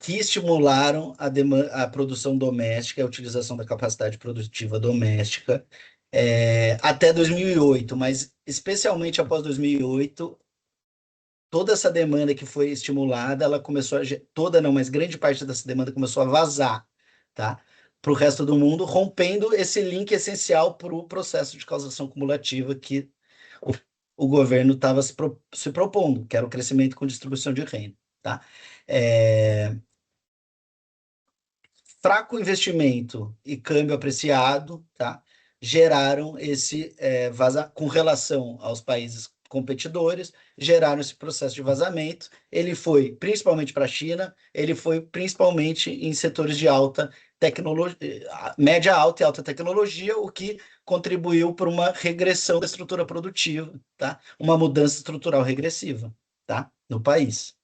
que estimularam a produção doméstica, a utilização da capacidade produtiva doméstica, até 2008, mas especialmente após 2008, toda essa demanda que foi estimulada, ela começou toda não, mas grande parte dessa demanda começou a vazar, tá? Para o resto do mundo, rompendo esse link essencial para o processo de causação cumulativa que o governo estava se propondo, que era o crescimento com distribuição de renda, tá? Fraco investimento e câmbio apreciado, tá? Geraram esse com relação aos países competidores, geraram esse processo de vazamento. Ele foi principalmente para a China, ele foi principalmente em setores de alta tecnologia, média alta e alta tecnologia, o que contribuiu para uma regressão da estrutura produtiva, tá? Uma mudança estrutural regressiva, tá? No país.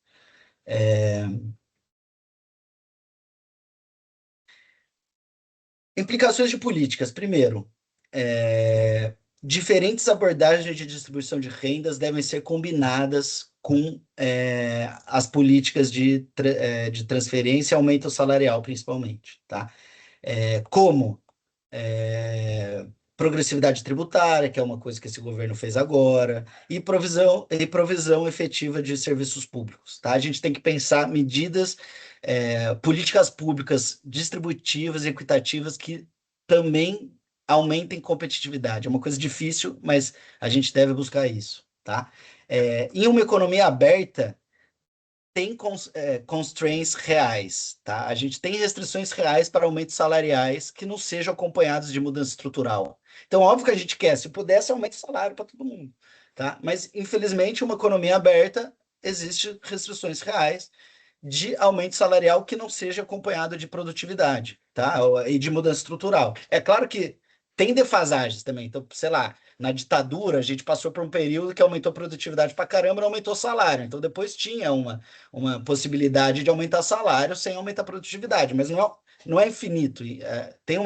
Implicações de políticas. Primeiro, diferentes abordagens de distribuição de rendas devem ser combinadas com as políticas de transferência e aumento salarial, principalmente, tá? Como progressividade tributária, que é uma coisa que esse governo fez agora, e provisão efetiva de serviços públicos, tá? A gente tem que pensar medidas, políticas públicas distributivas e equitativas que também aumentem competitividade. É uma coisa difícil, mas a gente deve buscar isso, tá? Em uma economia aberta, tem constraints reais, tá? A gente tem restrições reais para aumentos salariais que não sejam acompanhados de mudança estrutural. Então, óbvio que a gente quer, se pudesse, aumenta o salário para todo mundo, tá? Mas, infelizmente, uma economia aberta, existe restrições reais de aumento salarial que não seja acompanhado de produtividade, tá? E de mudança estrutural. É claro que tem defasagens também. Então, sei lá, na ditadura, a gente passou por um período que aumentou a produtividade para caramba, não aumentou o salário. Então, depois tinha uma possibilidade de aumentar salário sem aumentar a produtividade, mas não é infinito. Tem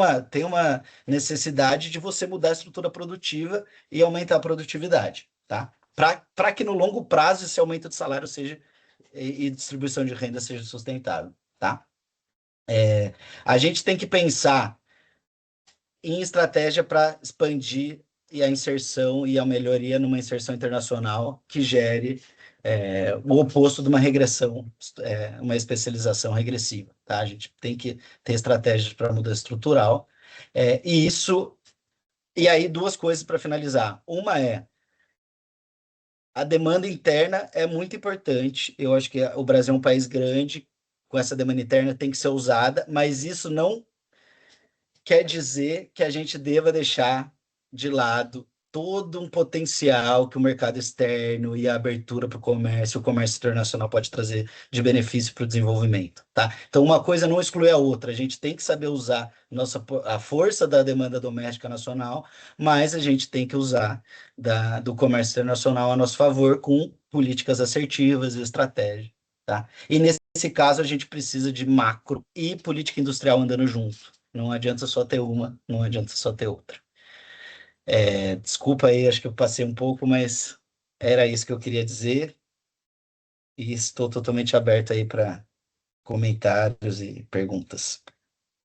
uma necessidade de você mudar a estrutura produtiva e aumentar a produtividade, tá? Para que no longo prazo esse aumento de salário seja e distribuição de renda seja sustentável, tá? A gente tem que pensar em estratégia para expandir e a inserção e a melhoria numa inserção internacional que gere o oposto de uma regressão, uma especialização regressiva, tá? A gente tem que ter estratégias para mudança estrutural, e aí duas coisas para finalizar. Uma a demanda interna é muito importante. Eu acho que o Brasil é um país grande, com essa demanda interna tem que ser usada, mas isso não quer dizer que a gente deva deixar de lado todo um potencial que o mercado externo e a abertura para o comércio internacional pode trazer de benefício para o desenvolvimento, tá? Então, uma coisa não exclui a outra. A gente tem que saber usar a força da demanda doméstica nacional, mas a gente tem que usar do comércio internacional a nosso favor com políticas assertivas e estratégia, tá? E nesse caso, a gente precisa de macro e política industrial andando junto. Não adianta só ter uma, não adianta só ter outra. Desculpa aí, acho que eu passei um pouco, mas era isso que eu queria dizer. E estou totalmente aberto aí para comentários e perguntas.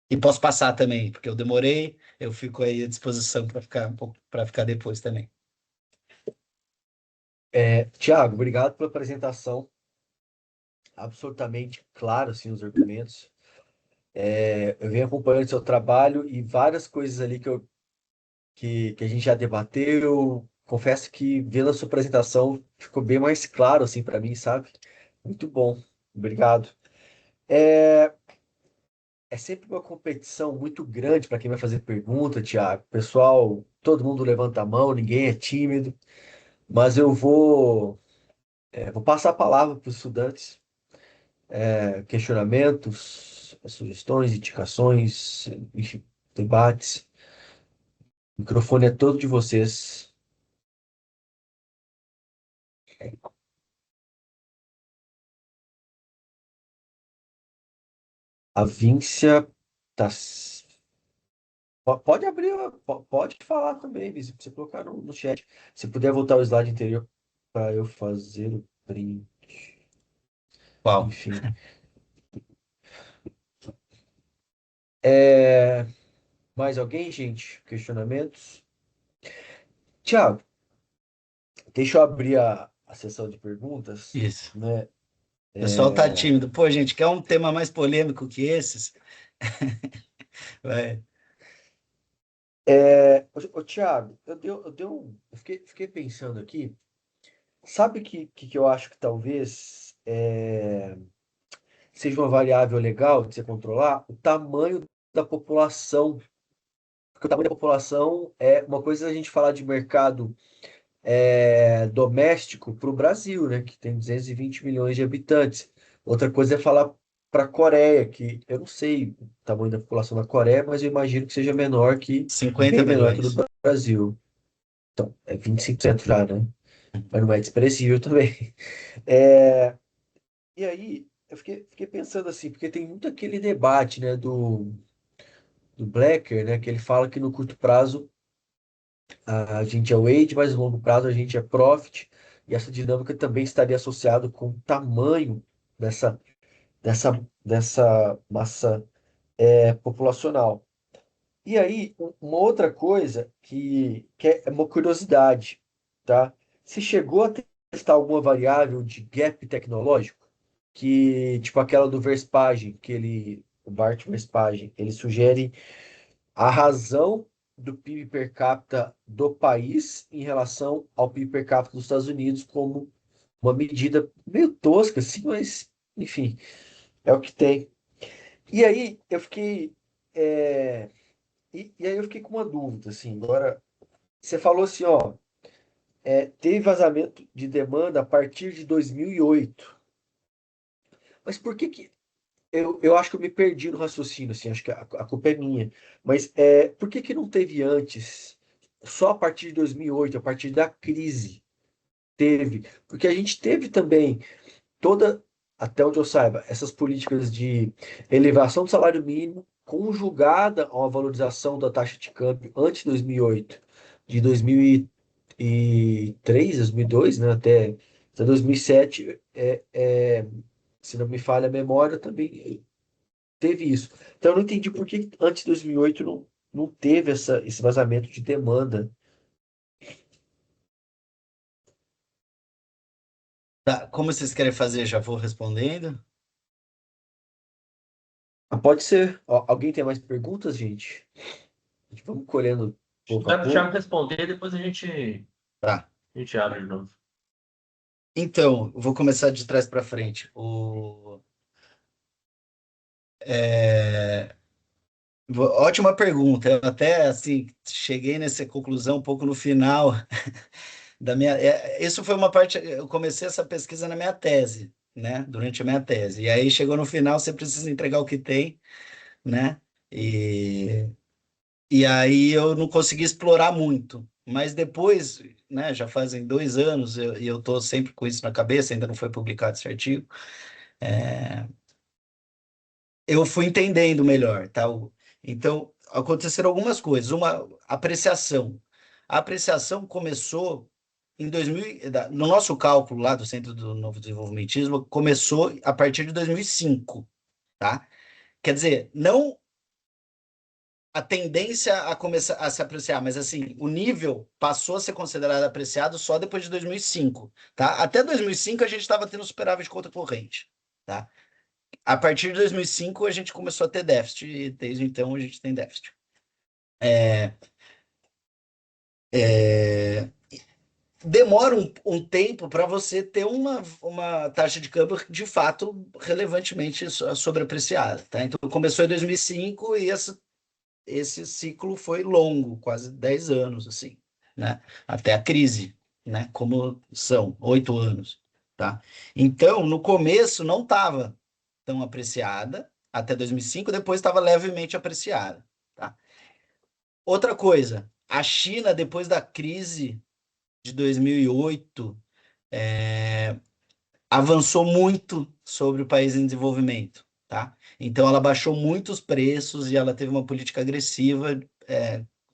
E posso passar também, porque eu demorei, eu fico aí à disposição para ficar um pouco para ficar depois também. Tiago, obrigado pela apresentação. Absolutamente claro, assim, os argumentos. Eu venho acompanhando seu trabalho e várias coisas ali que a gente já debateu. Confesso que vendo a sua apresentação ficou bem mais claro, assim, para mim, sabe? Muito bom. Obrigado. É, é sempre uma competição muito grande para quem vai fazer pergunta, Tiago. Pessoal, todo mundo levanta a mão, ninguém é tímido, mas eu vou passar a palavra para os estudantes. Questionamentos, sugestões, indicações, enfim, debates. O microfone é todo de vocês. A Víncia tá. Pode abrir, pode falar também, Víncia, pra você colocar no chat. Se puder voltar o slide anterior para eu fazer o print. Qual? Enfim. É, Mais alguém, gente? Questionamentos? Tiago, deixa eu abrir a sessão de perguntas, Isso. né? O pessoal tá tímido. Pô, gente, quer um tema mais polêmico que esses? Vai. Tiago, eu fiquei pensando aqui. Sabe que eu acho que talvez seja uma variável legal de você controlar? O tamanho da população. Porque o tamanho da população é uma coisa a gente falar de mercado doméstico para o Brasil, né, que tem 220 milhões de habitantes. Outra coisa é falar para a Coreia, que eu não sei o tamanho da população da Coreia, mas eu imagino que seja menor que, 50 bem menor que o milhões. do Brasil. Então, é 25% já, né? Mas não é desprezível também. É, e aí, eu fiquei pensando assim, porque tem muito aquele debate, né, do Blacker, né, que ele fala que no curto prazo a gente é wage, mas no longo prazo a gente é profit, e essa dinâmica também estaria associada com o tamanho dessa massa populacional. E aí, uma outra coisa que é uma curiosidade, tá? Se chegou a testar alguma variável de gap tecnológico, que, tipo aquela do Verspagen, o Bart Verspagen, ele sugere a razão do PIB per capita do país em relação ao PIB per capita dos Estados Unidos como uma medida meio tosca, assim, mas, enfim, é o que tem. E aí eu fiquei, é, e aí eu fiquei com uma dúvida, assim, agora, você falou assim, ó, teve vazamento de demanda a partir de 2008, mas por que que, eu acho que eu me perdi no raciocínio, assim, acho que a culpa é minha, mas por que que não teve antes, só a partir de 2008, a partir da crise, teve? Porque a gente teve também toda, até onde eu saiba, essas políticas de elevação do salário mínimo conjugada a uma valorização da taxa de câmbio antes de 2008, de 2003, 2002, né, até 2007, se não me falha a memória, também teve isso. Então eu não entendi por que antes de 2008 não teve esse vazamento de demanda. Tá, como vocês querem fazer? Já vou respondendo. Ah, pode ser. Alguém tem mais perguntas, gente? Vamos colhendo pouco a Espero o Thiago pouco. responder, depois Tá. a gente abre de novo. Então, eu vou começar de trás para frente. É, Ótima pergunta. Eu até assim cheguei nessa conclusão um pouco no final da minha. Isso foi uma parte. Eu comecei essa pesquisa na minha tese, né? Durante a minha tese. E aí chegou no final, você precisa entregar o que tem, né? E, e aí eu não consegui explorar muito. Mas depois, né? Já fazem 2 anos e eu estou sempre com isso na cabeça. Ainda não foi publicado esse artigo. Eu fui entendendo melhor, tá? Então, aconteceram algumas coisas. Uma, apreciação. A apreciação começou em 2000, no nosso cálculo lá do Centro do Novo Desenvolvimentismo, começou a partir de 2005, tá? Quer dizer, não a tendência a começar a se apreciar, mas assim, o nível passou a ser considerado apreciado só depois de 2005, tá? Até 2005 a gente estava tendo superávit de conta corrente, tá? A partir de 2005, a gente começou a ter déficit, e desde então a gente tem déficit. É, é, Demora um tempo para você ter uma taxa de câmbio de fato relevantemente sobreapreciada. Tá? Então, começou em 2005 e esse ciclo foi longo, quase 10 anos, assim, né? Até a crise, né? Como são 8 anos. Tá? Então, no começo não estava tão apreciada até 2005, depois estava levemente apreciada, tá? Outra coisa, a China, depois da crise de 2008, avançou muito sobre o país em desenvolvimento, tá? Então, ela baixou muito os preços e ela teve uma política agressiva,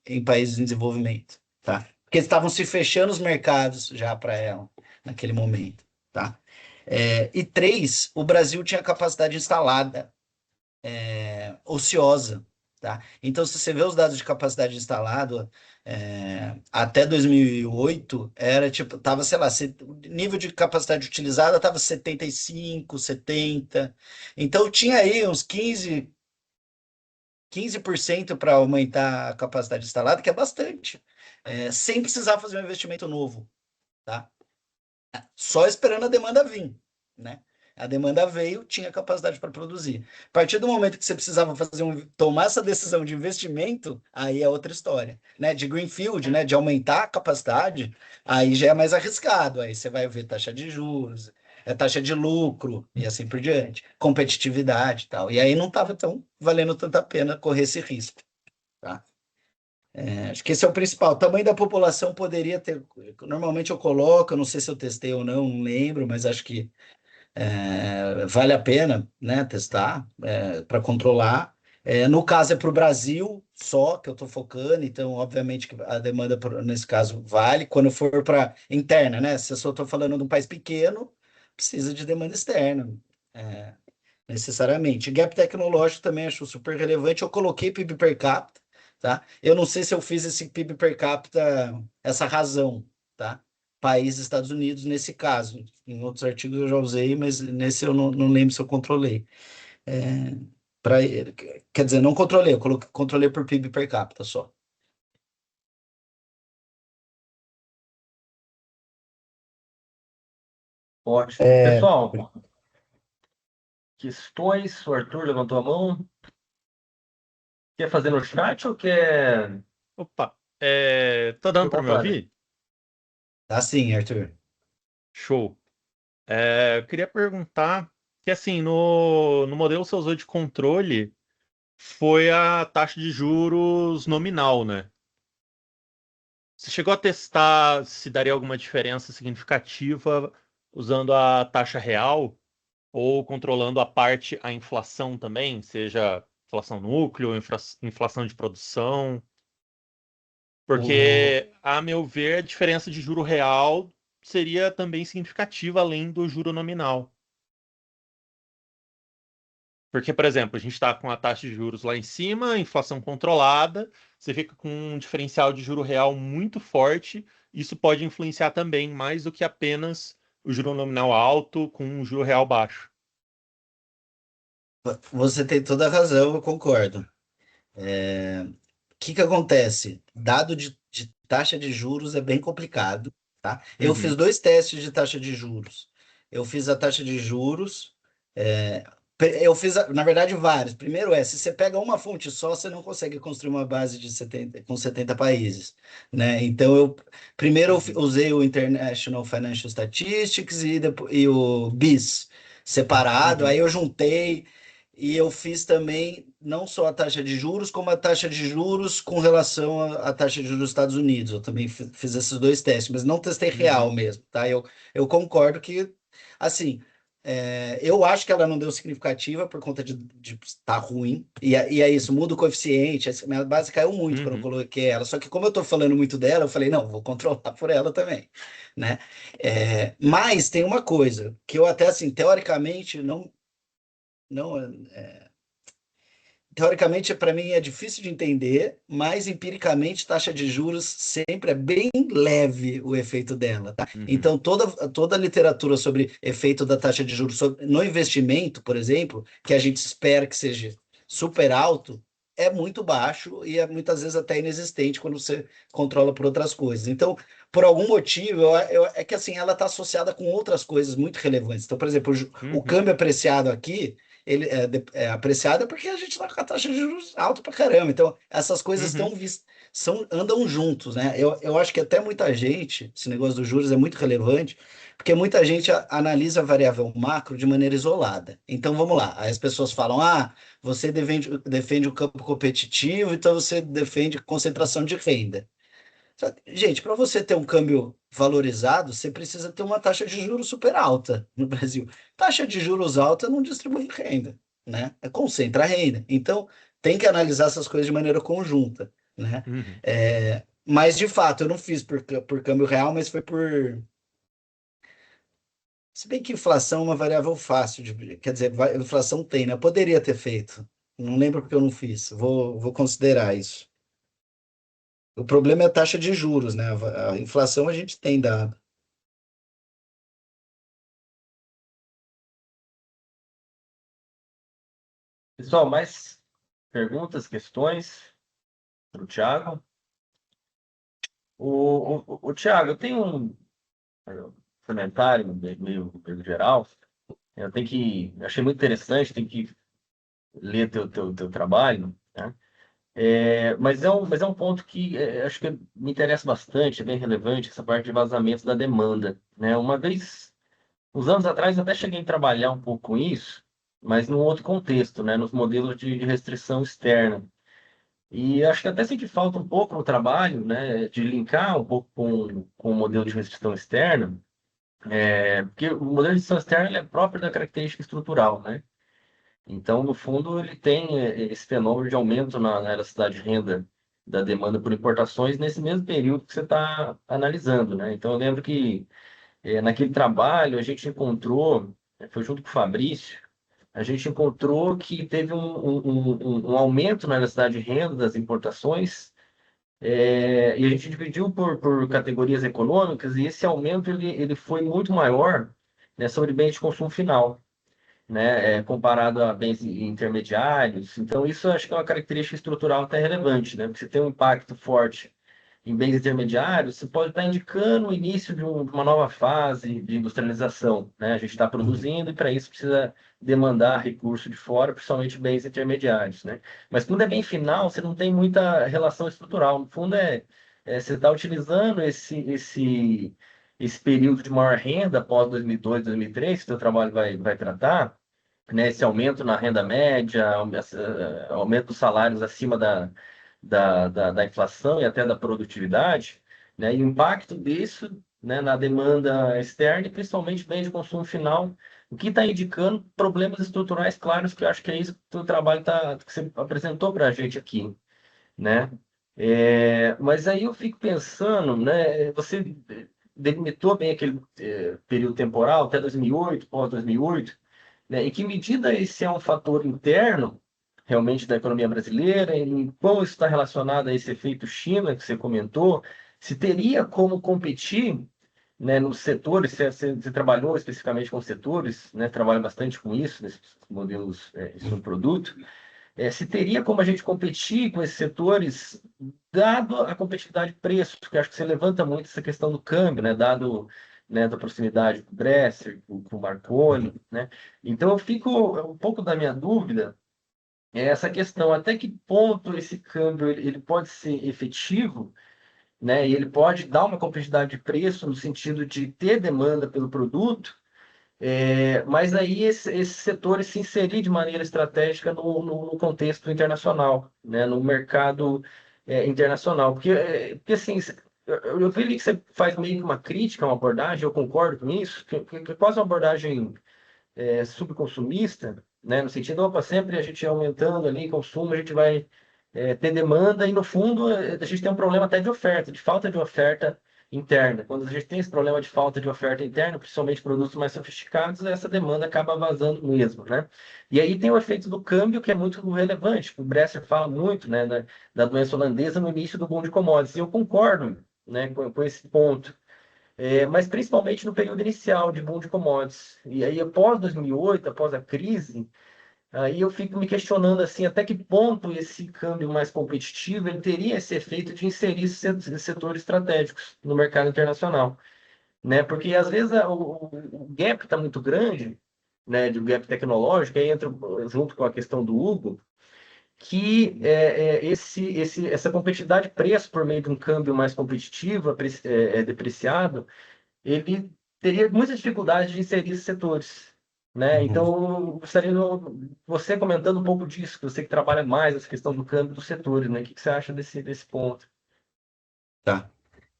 em países em desenvolvimento, tá? Porque estavam se fechando os mercados já para ela naquele momento, tá? E três, o Brasil tinha capacidade instalada ociosa, tá? Então, se você vê os dados de capacidade instalada, até 2008, era tipo, tava, sei lá, o nível de capacidade utilizada tava 75, 70. Então, tinha aí uns 15% para aumentar a capacidade instalada, que é bastante, sem precisar fazer um investimento novo, tá? Só esperando a demanda vir, né? A demanda veio, tinha capacidade para produzir. A partir do momento que você precisava tomar essa decisão de investimento, aí é outra história, né? De greenfield, né? De aumentar a capacidade, aí já é mais arriscado. Aí você vai ver taxa de juros, taxa de lucro e assim por diante, competitividade e tal. E aí não estava tão valendo tanta pena correr esse risco, tá? Acho que esse é o principal. O tamanho da população poderia ter. Normalmente eu coloco, eu não sei se eu testei ou não, não lembro, mas acho que vale a pena, né, testar para controlar. No caso é para o Brasil só que eu estou focando, então obviamente que a demanda nesse caso vale. Quando for para interna, né? Se eu só estou falando de um país pequeno, precisa de demanda externa, é, necessariamente. Gap tecnológico também acho super relevante. Eu coloquei PIB per capita, tá? Eu não sei se eu fiz esse PIB per capita, essa razão, tá? País Estados Unidos, nesse caso. Em outros artigos eu já usei, mas nesse eu não lembro se eu controlei. É, pra, quer dizer, não controlei, eu controlei por PIB per capita só. Ótimo. É, Pessoal, questões? O Arthur levantou a mão. Quer fazer no chat ou quer... Opa, tá Fique à dando para me vontade. ouvir? Tá sim, Arthur. Show. Eu queria perguntar que, assim, no modelo que você usou de controle, foi a taxa de juros nominal, né? Você chegou a testar se daria alguma diferença significativa usando a taxa real ou controlando a inflação também, seja inflação núcleo, inflação de produção? O... Porque, a meu ver, a diferença de juro real seria também significativa além do juro nominal. Porque, por exemplo, a gente está com a taxa de juros lá em cima, inflação controlada, você fica com um diferencial de juro real muito forte, isso pode influenciar também mais do que apenas o juro nominal alto com um juro real baixo. Você tem toda a razão, eu concordo. O que que acontece? Dado de taxa de juros é bem complicado, tá? Eu fiz Uhum, 2 testes de taxa de juros. Eu fiz a taxa de juros, é, eu fiz, na verdade, vários. Primeiro se você pega uma fonte só, você não consegue construir uma base de 70, com 70 países, né? Então, primeiro Uhum. usei o International Financial Statistics e o BIS separado, aí Uhum. eu juntei. E eu fiz também não só a taxa de juros, como a taxa de juros com relação à taxa de juros dos Estados Unidos. Eu também fiz esses 2 testes, mas não testei real Uhum. mesmo, tá? Eu concordo que, assim, eu acho que ela não deu significativa por conta de estar ruim. E é isso, muda o coeficiente. A minha base caiu muito quando eu uhum, coloquei ela. Só que como eu estou falando muito dela, eu falei, não, vou controlar por ela também, né? Mas tem uma coisa que eu até, assim, teoricamente, não teoricamente, para mim é difícil de entender, mas empiricamente, taxa de juros sempre é bem leve o efeito dela, tá? uhum, Então, toda a literatura sobre efeito da taxa de juros no investimento, por exemplo, que a gente espera que seja super alto, é muito baixo e é muitas vezes até inexistente quando você controla por outras coisas. Então, por algum motivo, é que assim, ela está associada com outras coisas muito relevantes. Então, por exemplo, o uhum, câmbio apreciado aqui ele é apreciada porque a gente está com a taxa de juros alta pra caramba. Então, essas coisas uhum, andam juntos, né? Eu acho que até muita gente, esse negócio dos juros é muito relevante, porque muita gente analisa a variável macro de maneira isolada. Então, vamos lá. Aí as pessoas falam: você defende o campo competitivo, então você defende concentração de renda. Gente, para você ter um câmbio valorizado, você precisa ter uma taxa de juros super alta no Brasil. Taxa de juros alta não distribui renda, né? Concentra a renda. Então, tem que analisar essas coisas de maneira conjunta, né? uhum. Mas, de fato, eu não fiz por câmbio real, mas foi por. Se bem que inflação é uma variável fácil de. Quer dizer, inflação tem, né? Eu poderia ter feito. Não lembro porque eu não fiz. Vou considerar isso. O problema é a taxa de juros, né? A inflação a gente tem dado. Pessoal, mais perguntas, questões para o Thiago? O Thiago, eu tenho um comentário meio geral. Achei muito interessante, tenho que ler teu trabalho, né? Mas é um ponto que acho que me interessa bastante, é bem relevante, essa parte de vazamento da demanda, né? Uma vez, uns anos atrás, eu até cheguei a trabalhar um pouco com isso, mas num outro contexto, né? Nos modelos de restrição externa. E acho que até senti falta um pouco no trabalho, né? De linkar um pouco com o modelo de restrição externa, porque o modelo de restrição externa ele é próprio da característica estrutural, né? Então, no fundo, ele tem esse fenômeno de aumento na elasticidade de renda da demanda por importações nesse mesmo período que você está analisando, né? Então, eu lembro que naquele trabalho a gente encontrou, foi junto com o Fabrício, a gente encontrou que teve um aumento na elasticidade de renda das importações, e a gente dividiu por categorias econômicas, e esse aumento ele foi muito maior, né, sobre bens de consumo final, né, comparado a bens intermediários. Então, isso eu acho que é uma característica estrutural até relevante, né? Porque você tem um impacto forte em bens intermediários, você pode estar indicando o início de uma nova fase de industrialização, né? A gente está Uhum. produzindo e para isso precisa demandar recurso de fora, principalmente bens intermediários, né? Mas quando é bem final, você não tem muita relação estrutural. No fundo, você está utilizando esse período de maior renda após 2002, 2003, que o seu trabalho vai tratar, né, esse aumento na renda média, aumento dos salários acima da inflação e até da produtividade, né, e o impacto disso, né, na demanda externa e principalmente bem de consumo final, o que está indicando problemas estruturais claros, que eu acho que é isso que o trabalho que você apresentou para a gente aqui, né? Mas aí eu fico pensando, né, você delimitou bem aquele período temporal, até 2008, pós-2008, né? Em que medida esse é um fator interno, realmente, da economia brasileira, e como isso está relacionado a esse efeito China que você comentou, se teria como competir, né, nos setores, você trabalhou especificamente com setores, né, trabalha bastante com isso, nesses modelos de produto, se teria como a gente competir com esses setores, dado a competitividade de preço, porque acho que você levanta muito essa questão do câmbio, né, dado, né, da proximidade com o Bresser, com o Marconi, né? Então eu fico um pouco da minha dúvida essa questão, até que ponto esse câmbio ele pode ser efetivo, né? E ele pode dar uma competitividade de preço no sentido de ter demanda pelo produto, mas aí esses setores se inserir de maneira estratégica no contexto internacional, né, no mercado internacional. Porque assim, eu vi ali que você faz meio que uma crítica, uma abordagem, eu concordo com isso, que é quase uma abordagem subconsumista, né, no sentido, opa, sempre a gente aumentando ali consumo, a gente vai ter demanda e, no fundo, a gente tem um problema até de oferta, de falta de oferta interna. Quando a gente tem esse problema de falta de oferta interna, principalmente produtos mais sofisticados, essa demanda acaba vazando mesmo, né? E aí tem o efeito do câmbio, que é muito relevante. O Bresser fala muito, né, da doença holandesa no início do boom de commodities. E eu concordo, né, com esse ponto. Mas principalmente no período inicial de boom de commodities. E aí, após 2008, após a crise, aí eu fico me questionando assim, até que ponto esse câmbio mais competitivo ele teria esse efeito de inserir esses setores estratégicos no mercado internacional, né? Porque às vezes o gap está muito grande, né? Do gap tecnológico, aí entra junto com a questão do Hugo, que essa competitividade de preço por meio de um câmbio mais competitivo, depreciado, ele teria muitas dificuldades de inserir esses setores, né? Uhum. Então, eu gostaria de você comentando um pouco disso, que você que trabalha mais essa questão do câmbio dos setores, né? O que você acha desse ponto? Tá.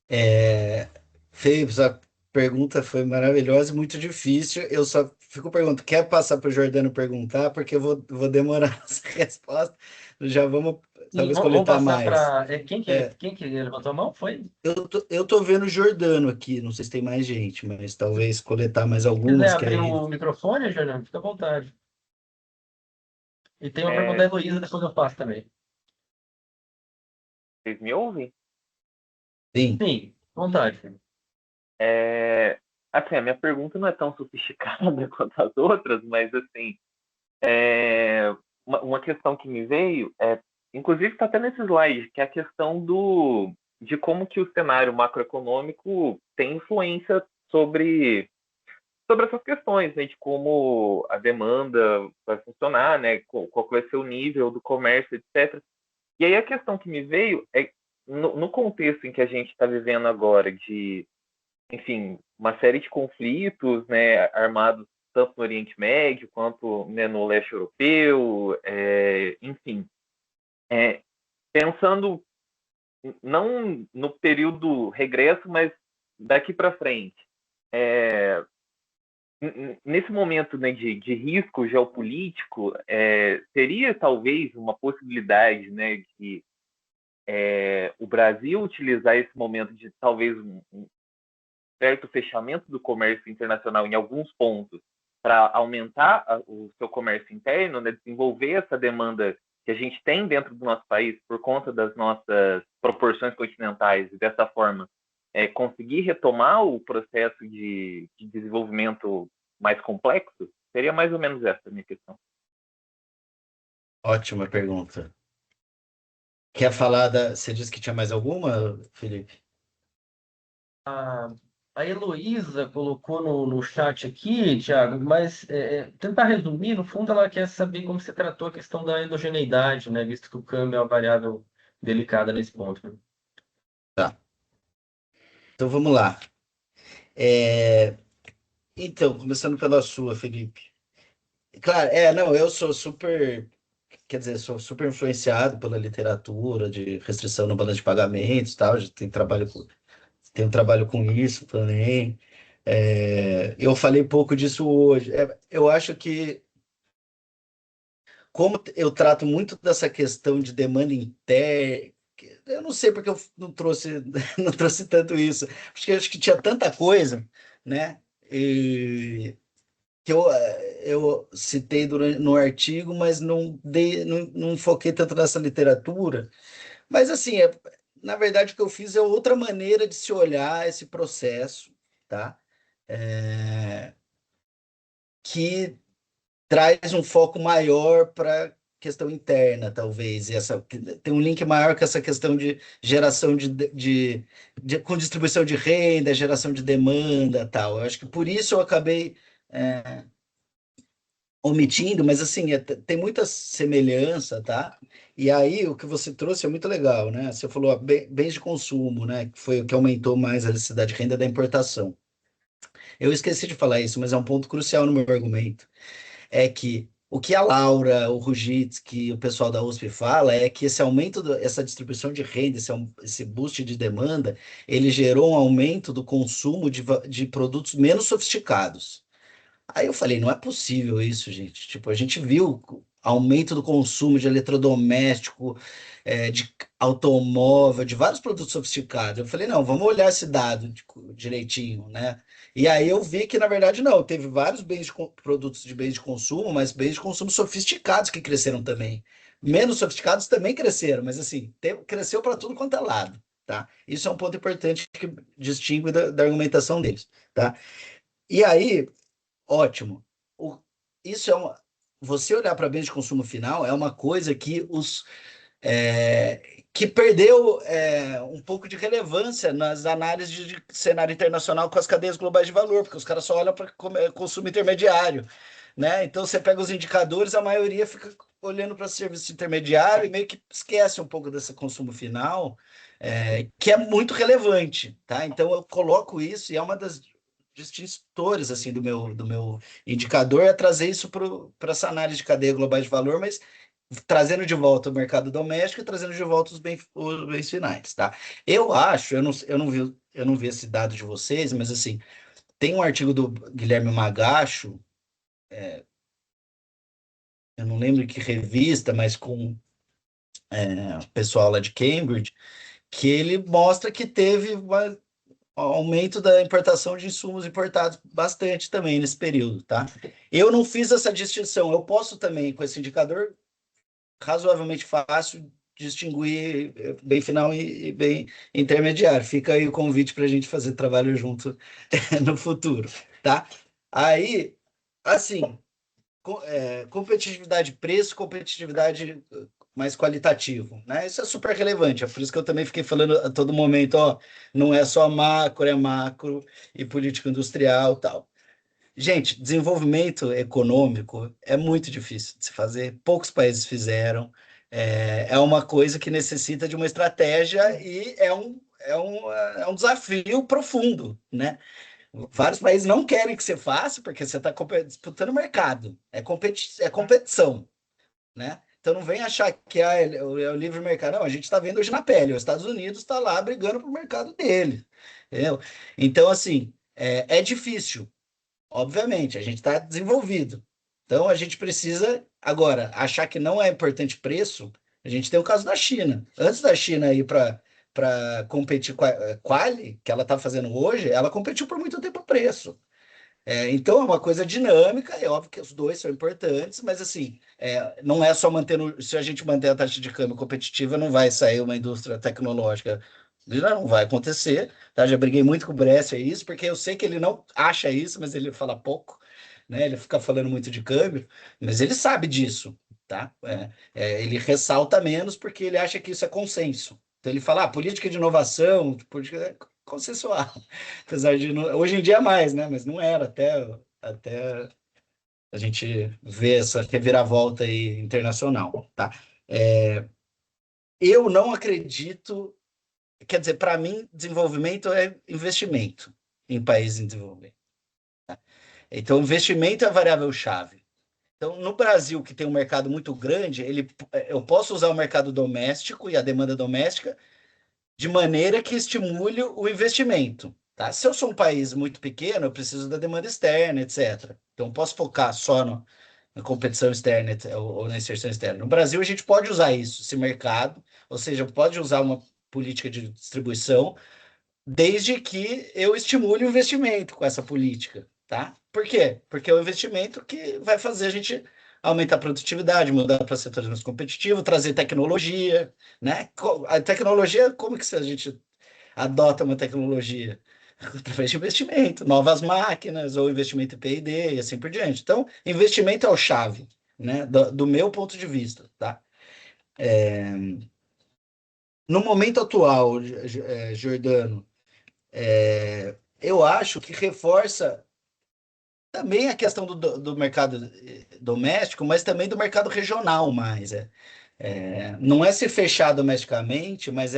É, Felipe, a pergunta foi maravilhosa e muito difícil. Eu só fico perguntando, quer passar para o Jordano perguntar? Porque eu vou demorar essa resposta. Já vamos, Sim, talvez, vamos coletar passar mais. para É, quem que levantou a mão? Foi? eu tô vendo o Jordano aqui, não sei se tem mais gente, mas talvez coletar mais Se quiser algumas, que abrir aí. o microfone, Fernando, fica à vontade. E tem uma pergunta da É, Heloísa, depois eu faço também. vocês me ouvem? Sim. Sim, à vontade. Assim, a minha pergunta não é tão sofisticada quanto as outras, mas assim, é, uma questão que me veio inclusive está até nesse slide, que é a questão de como que o cenário macroeconômico tem influência sobre sobre essas questões, né, de como a demanda vai funcionar, né, qual vai ser o nível do comércio, etc. E aí a questão que me veio é, no contexto em que a gente está vivendo agora, de, enfim, uma série de conflitos, né, armados tanto no Oriente Médio quanto, né, no leste europeu, enfim, pensando não no período regresso, mas daqui para frente. Nesse momento, né, de risco geopolítico, seria talvez uma possibilidade, né, de o Brasil utilizar esse momento de talvez um certo fechamento do comércio internacional em alguns pontos para aumentar o seu comércio interno, né, desenvolver essa demanda que a gente tem dentro do nosso país por conta das nossas proporções continentais e dessa forma conseguir retomar o processo de desenvolvimento mais complexo? Seria mais ou menos essa a minha questão. Ótima pergunta. Quer falar da... Você disse que tinha mais alguma, Felipe? A Heloísa colocou no chat aqui, Thiago, mas tentar resumir, no fundo ela quer saber como você tratou a questão da endogeneidade, né? Visto que o câmbio é uma variável delicada nesse ponto, né? Tá. Então vamos lá. Então, começando pela sua, Felipe. Claro, não, eu sou super, quer dizer, sou super influenciado pela literatura de restrição no balanço de pagamentos, tal, já tenho trabalho com isso também. Eu falei pouco disso hoje. Eu acho que, como eu trato muito dessa questão de demanda interna, eu não sei porque eu não trouxe, não trouxe tanto isso. Acho que tinha tanta coisa, né? Que eu citei no artigo, mas não foquei tanto nessa literatura. Mas, assim, na verdade, o que eu fiz é outra maneira de se olhar esse processo, tá? Que traz um foco maior para questão interna, talvez. Tem um link maior com essa questão de geração com distribuição de renda, geração de demanda, tal. Eu acho que por isso eu acabei omitindo, mas assim, tem muita semelhança, tá? E aí o que você trouxe é muito legal, né? Você falou bens de consumo, né? Que foi o que aumentou mais a necessidade de renda da importação. Eu esqueci de falar isso, mas é um ponto crucial no meu argumento. É que o que a Laura, o Rugitz, que o pessoal da USP fala é que esse aumento, essa distribuição de renda, esse boost de demanda, ele gerou um aumento do consumo de produtos menos sofisticados. Aí eu falei, não é possível isso, gente. Tipo, a gente viu aumento do consumo de eletrodoméstico, de automóvel, de vários produtos sofisticados. Eu falei, não, vamos olhar esse dado direitinho, né? E aí eu vi que, na verdade, não, teve vários produtos de bens de consumo, mas bens de consumo sofisticados que cresceram também. Menos sofisticados também cresceram, mas assim, cresceu para tudo quanto é lado, tá? Isso é um ponto importante que distingue da argumentação deles, tá? E aí, ótimo. Isso você olhar para bens de consumo final é uma coisa que perdeu um pouco de relevância nas análises de cenário internacional com as cadeias globais de valor, porque os caras só olham para consumo intermediário, né? Então você pega os indicadores, a maioria fica olhando para serviço intermediário e meio que esquece um pouco desse consumo final, que é muito relevante, tá? Então eu coloco isso e é uma das distinções assim do meu indicador é trazer isso para essa análise de cadeia global de valor, mas trazendo de volta o mercado doméstico e trazendo de volta os bens finais, tá? Eu acho, eu não vi esse dado de vocês, mas assim, tem um artigo do Guilherme Magacho, eu não lembro que revista, mas com o pessoal lá de Cambridge, que ele mostra que teve aumento da importação de insumos importados bastante também nesse período, tá? Eu não fiz essa distinção, eu posso também, com esse indicador, razoavelmente fácil, distinguir bem final e bem intermediário. Fica aí o convite para a gente fazer trabalho junto no futuro, tá? Aí, assim, competitividade preço, competitividade mais qualitativo, né? Isso é super relevante, é por isso que eu também fiquei falando a todo momento, ó, não é só macro, é macro e política industrial, tal. Gente, desenvolvimento econômico é muito difícil de se fazer, poucos países fizeram. É uma coisa que necessita de uma estratégia e é um desafio profundo, né? Vários países não querem que você faça, porque você está disputando mercado, é competição, né? Então não vem achar que é o livre mercado. Não, a gente está vendo hoje na pele. Os Estados Unidos está lá brigando para o mercado dele. Entendeu? Então, assim, é difícil. Obviamente, a gente está desenvolvido. Então, a gente precisa, agora, achar que não é importante preço. A gente tem o caso da China. Antes da China ir para competir com a Quali, que ela está fazendo hoje, ela competiu por muito tempo preço. Então, é uma coisa dinâmica, é óbvio que os dois são importantes, mas assim, não é só mantendo. Se a gente manter a taxa de câmbio competitiva, não vai sair uma indústria tecnológica. Já não vai acontecer, tá? Já briguei muito com o Brescia isso, porque eu sei que ele não acha isso, mas ele fala pouco, né? Ele fica falando muito de câmbio, mas ele sabe disso, tá? Ele ressalta menos porque ele acha que isso é consenso. Então ele fala, política de inovação, política consensual. Apesar de hoje em dia é mais, né? Mas não era até a gente ver essa reviravolta aí internacional, tá? Eu não acredito, quer dizer, para mim, desenvolvimento é investimento em países em desenvolvimento. Tá? Então, investimento é a variável-chave. Então, no Brasil, que tem um mercado muito grande, eu posso usar o mercado doméstico e a demanda doméstica de maneira que estimule o investimento. Tá? Se eu sou um país muito pequeno, eu preciso da demanda externa, etc. Então, posso focar só na competição externa ou na inserção externa. No Brasil, a gente pode usar isso, esse mercado, ou seja, pode usar uma política de distribuição, desde que eu estimule o investimento com essa política. Tá? Por quê? Porque é o investimento que vai fazer a gente aumentar a produtividade, mudar para setores mais competitivos, trazer tecnologia, né? A tecnologia, como que a gente adota uma tecnologia? Através de investimento, novas máquinas ou investimento em P&D e assim por diante. Então, investimento é o chave, né? Do meu ponto de vista, tá? No momento atual, Jordano, eu acho que reforça também a questão do mercado doméstico, mas também do mercado regional mais. Não é se fechar domesticamente, mas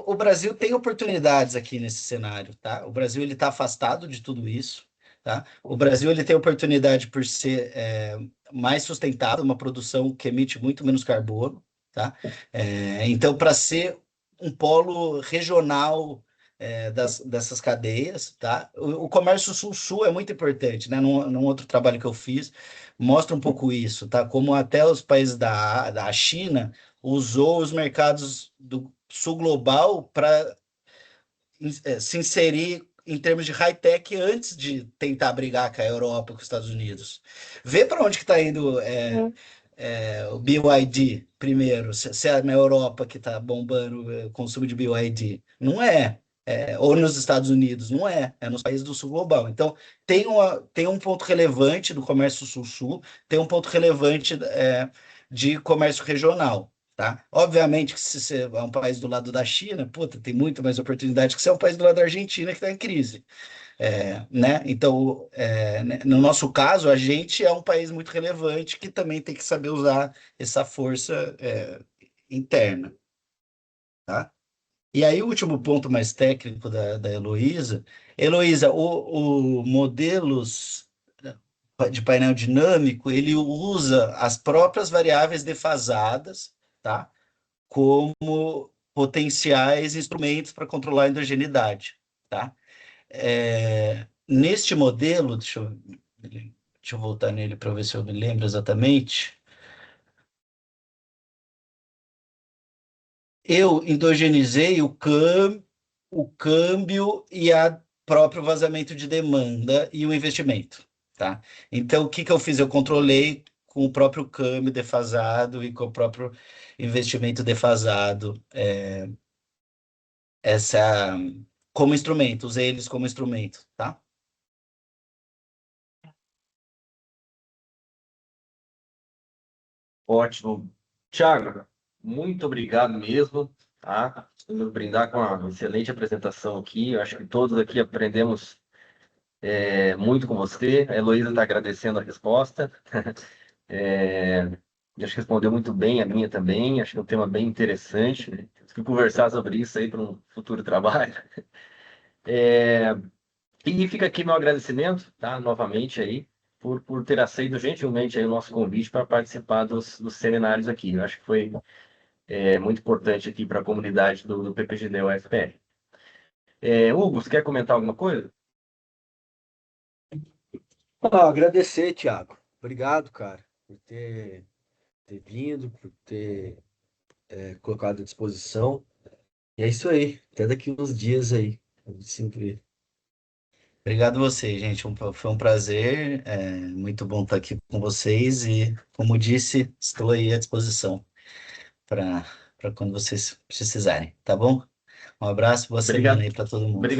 o Brasil tem oportunidades aqui nesse cenário, tá? O Brasil ele está afastado de tudo isso, tá? O Brasil ele tem oportunidade por ser mais sustentável, uma produção que emite muito menos carbono, tá? Então, para ser um polo regional dessas cadeias, tá? O comércio sul-sul é muito importante, né? Num outro trabalho que eu fiz, mostra um pouco isso, tá? Como até os países da China usou os mercados do sul global para se inserir em termos de high-tech antes de tentar brigar com a Europa, com os Estados Unidos. Vê para onde que está indo o BYD primeiro, se é na Europa que está bombando o consumo de BYD. Não é. Ou nos Estados Unidos, não é nos países do sul global. Então, tem um ponto relevante do comércio sul-sul, tem um ponto relevante de comércio regional. Tá? Obviamente que se você é um país do lado da China, puta, tem muito mais oportunidade que se é um país do lado da Argentina que está em crise. Né? Então, no nosso caso, a gente é um país muito relevante que também tem que saber usar essa força interna. Tá? E aí, o último ponto mais técnico da Heloísa. Heloísa, o modelos de painel dinâmico, ele usa as próprias variáveis defasadas, tá? Como potenciais instrumentos para controlar a endogeneidade, tá? Neste modelo, deixa eu voltar nele para ver se eu me lembro exatamente. Eu endogenizei o câmbio e o próprio vazamento de demanda e o investimento, tá? Então, o que eu fiz? Eu controlei com o próprio câmbio defasado e com o próprio investimento defasado, essa como instrumento, usei eles como instrumento, tá? Ótimo. Thiago, muito obrigado mesmo, tá? Vou brindar com uma excelente apresentação aqui. Eu acho que todos aqui aprendemos muito com você. A Heloísa está agradecendo a resposta. É, acho que respondeu muito bem a minha também. Acho que é um tema bem interessante, né? Temos que conversar sobre isso aí para um futuro trabalho. É, e fica aqui meu agradecimento, tá? Novamente aí, por ter aceito gentilmente aí o nosso convite para participar dos seminários aqui. Eu acho que foi muito importante aqui para a comunidade do PPGD UFPR. Hugo, você quer comentar alguma coisa? Agradecer, Thiago. Obrigado, cara, por ter vindo, por ter colocado à disposição. E é isso aí. Até daqui uns dias aí. A gente se vê. Obrigado a vocês, gente. Foi um prazer. Muito bom estar aqui com vocês e, como disse, estou aí à disposição para quando vocês precisarem, tá bom? Um abraço, boa semana Obrigado. aí para todo mundo. Obrigado.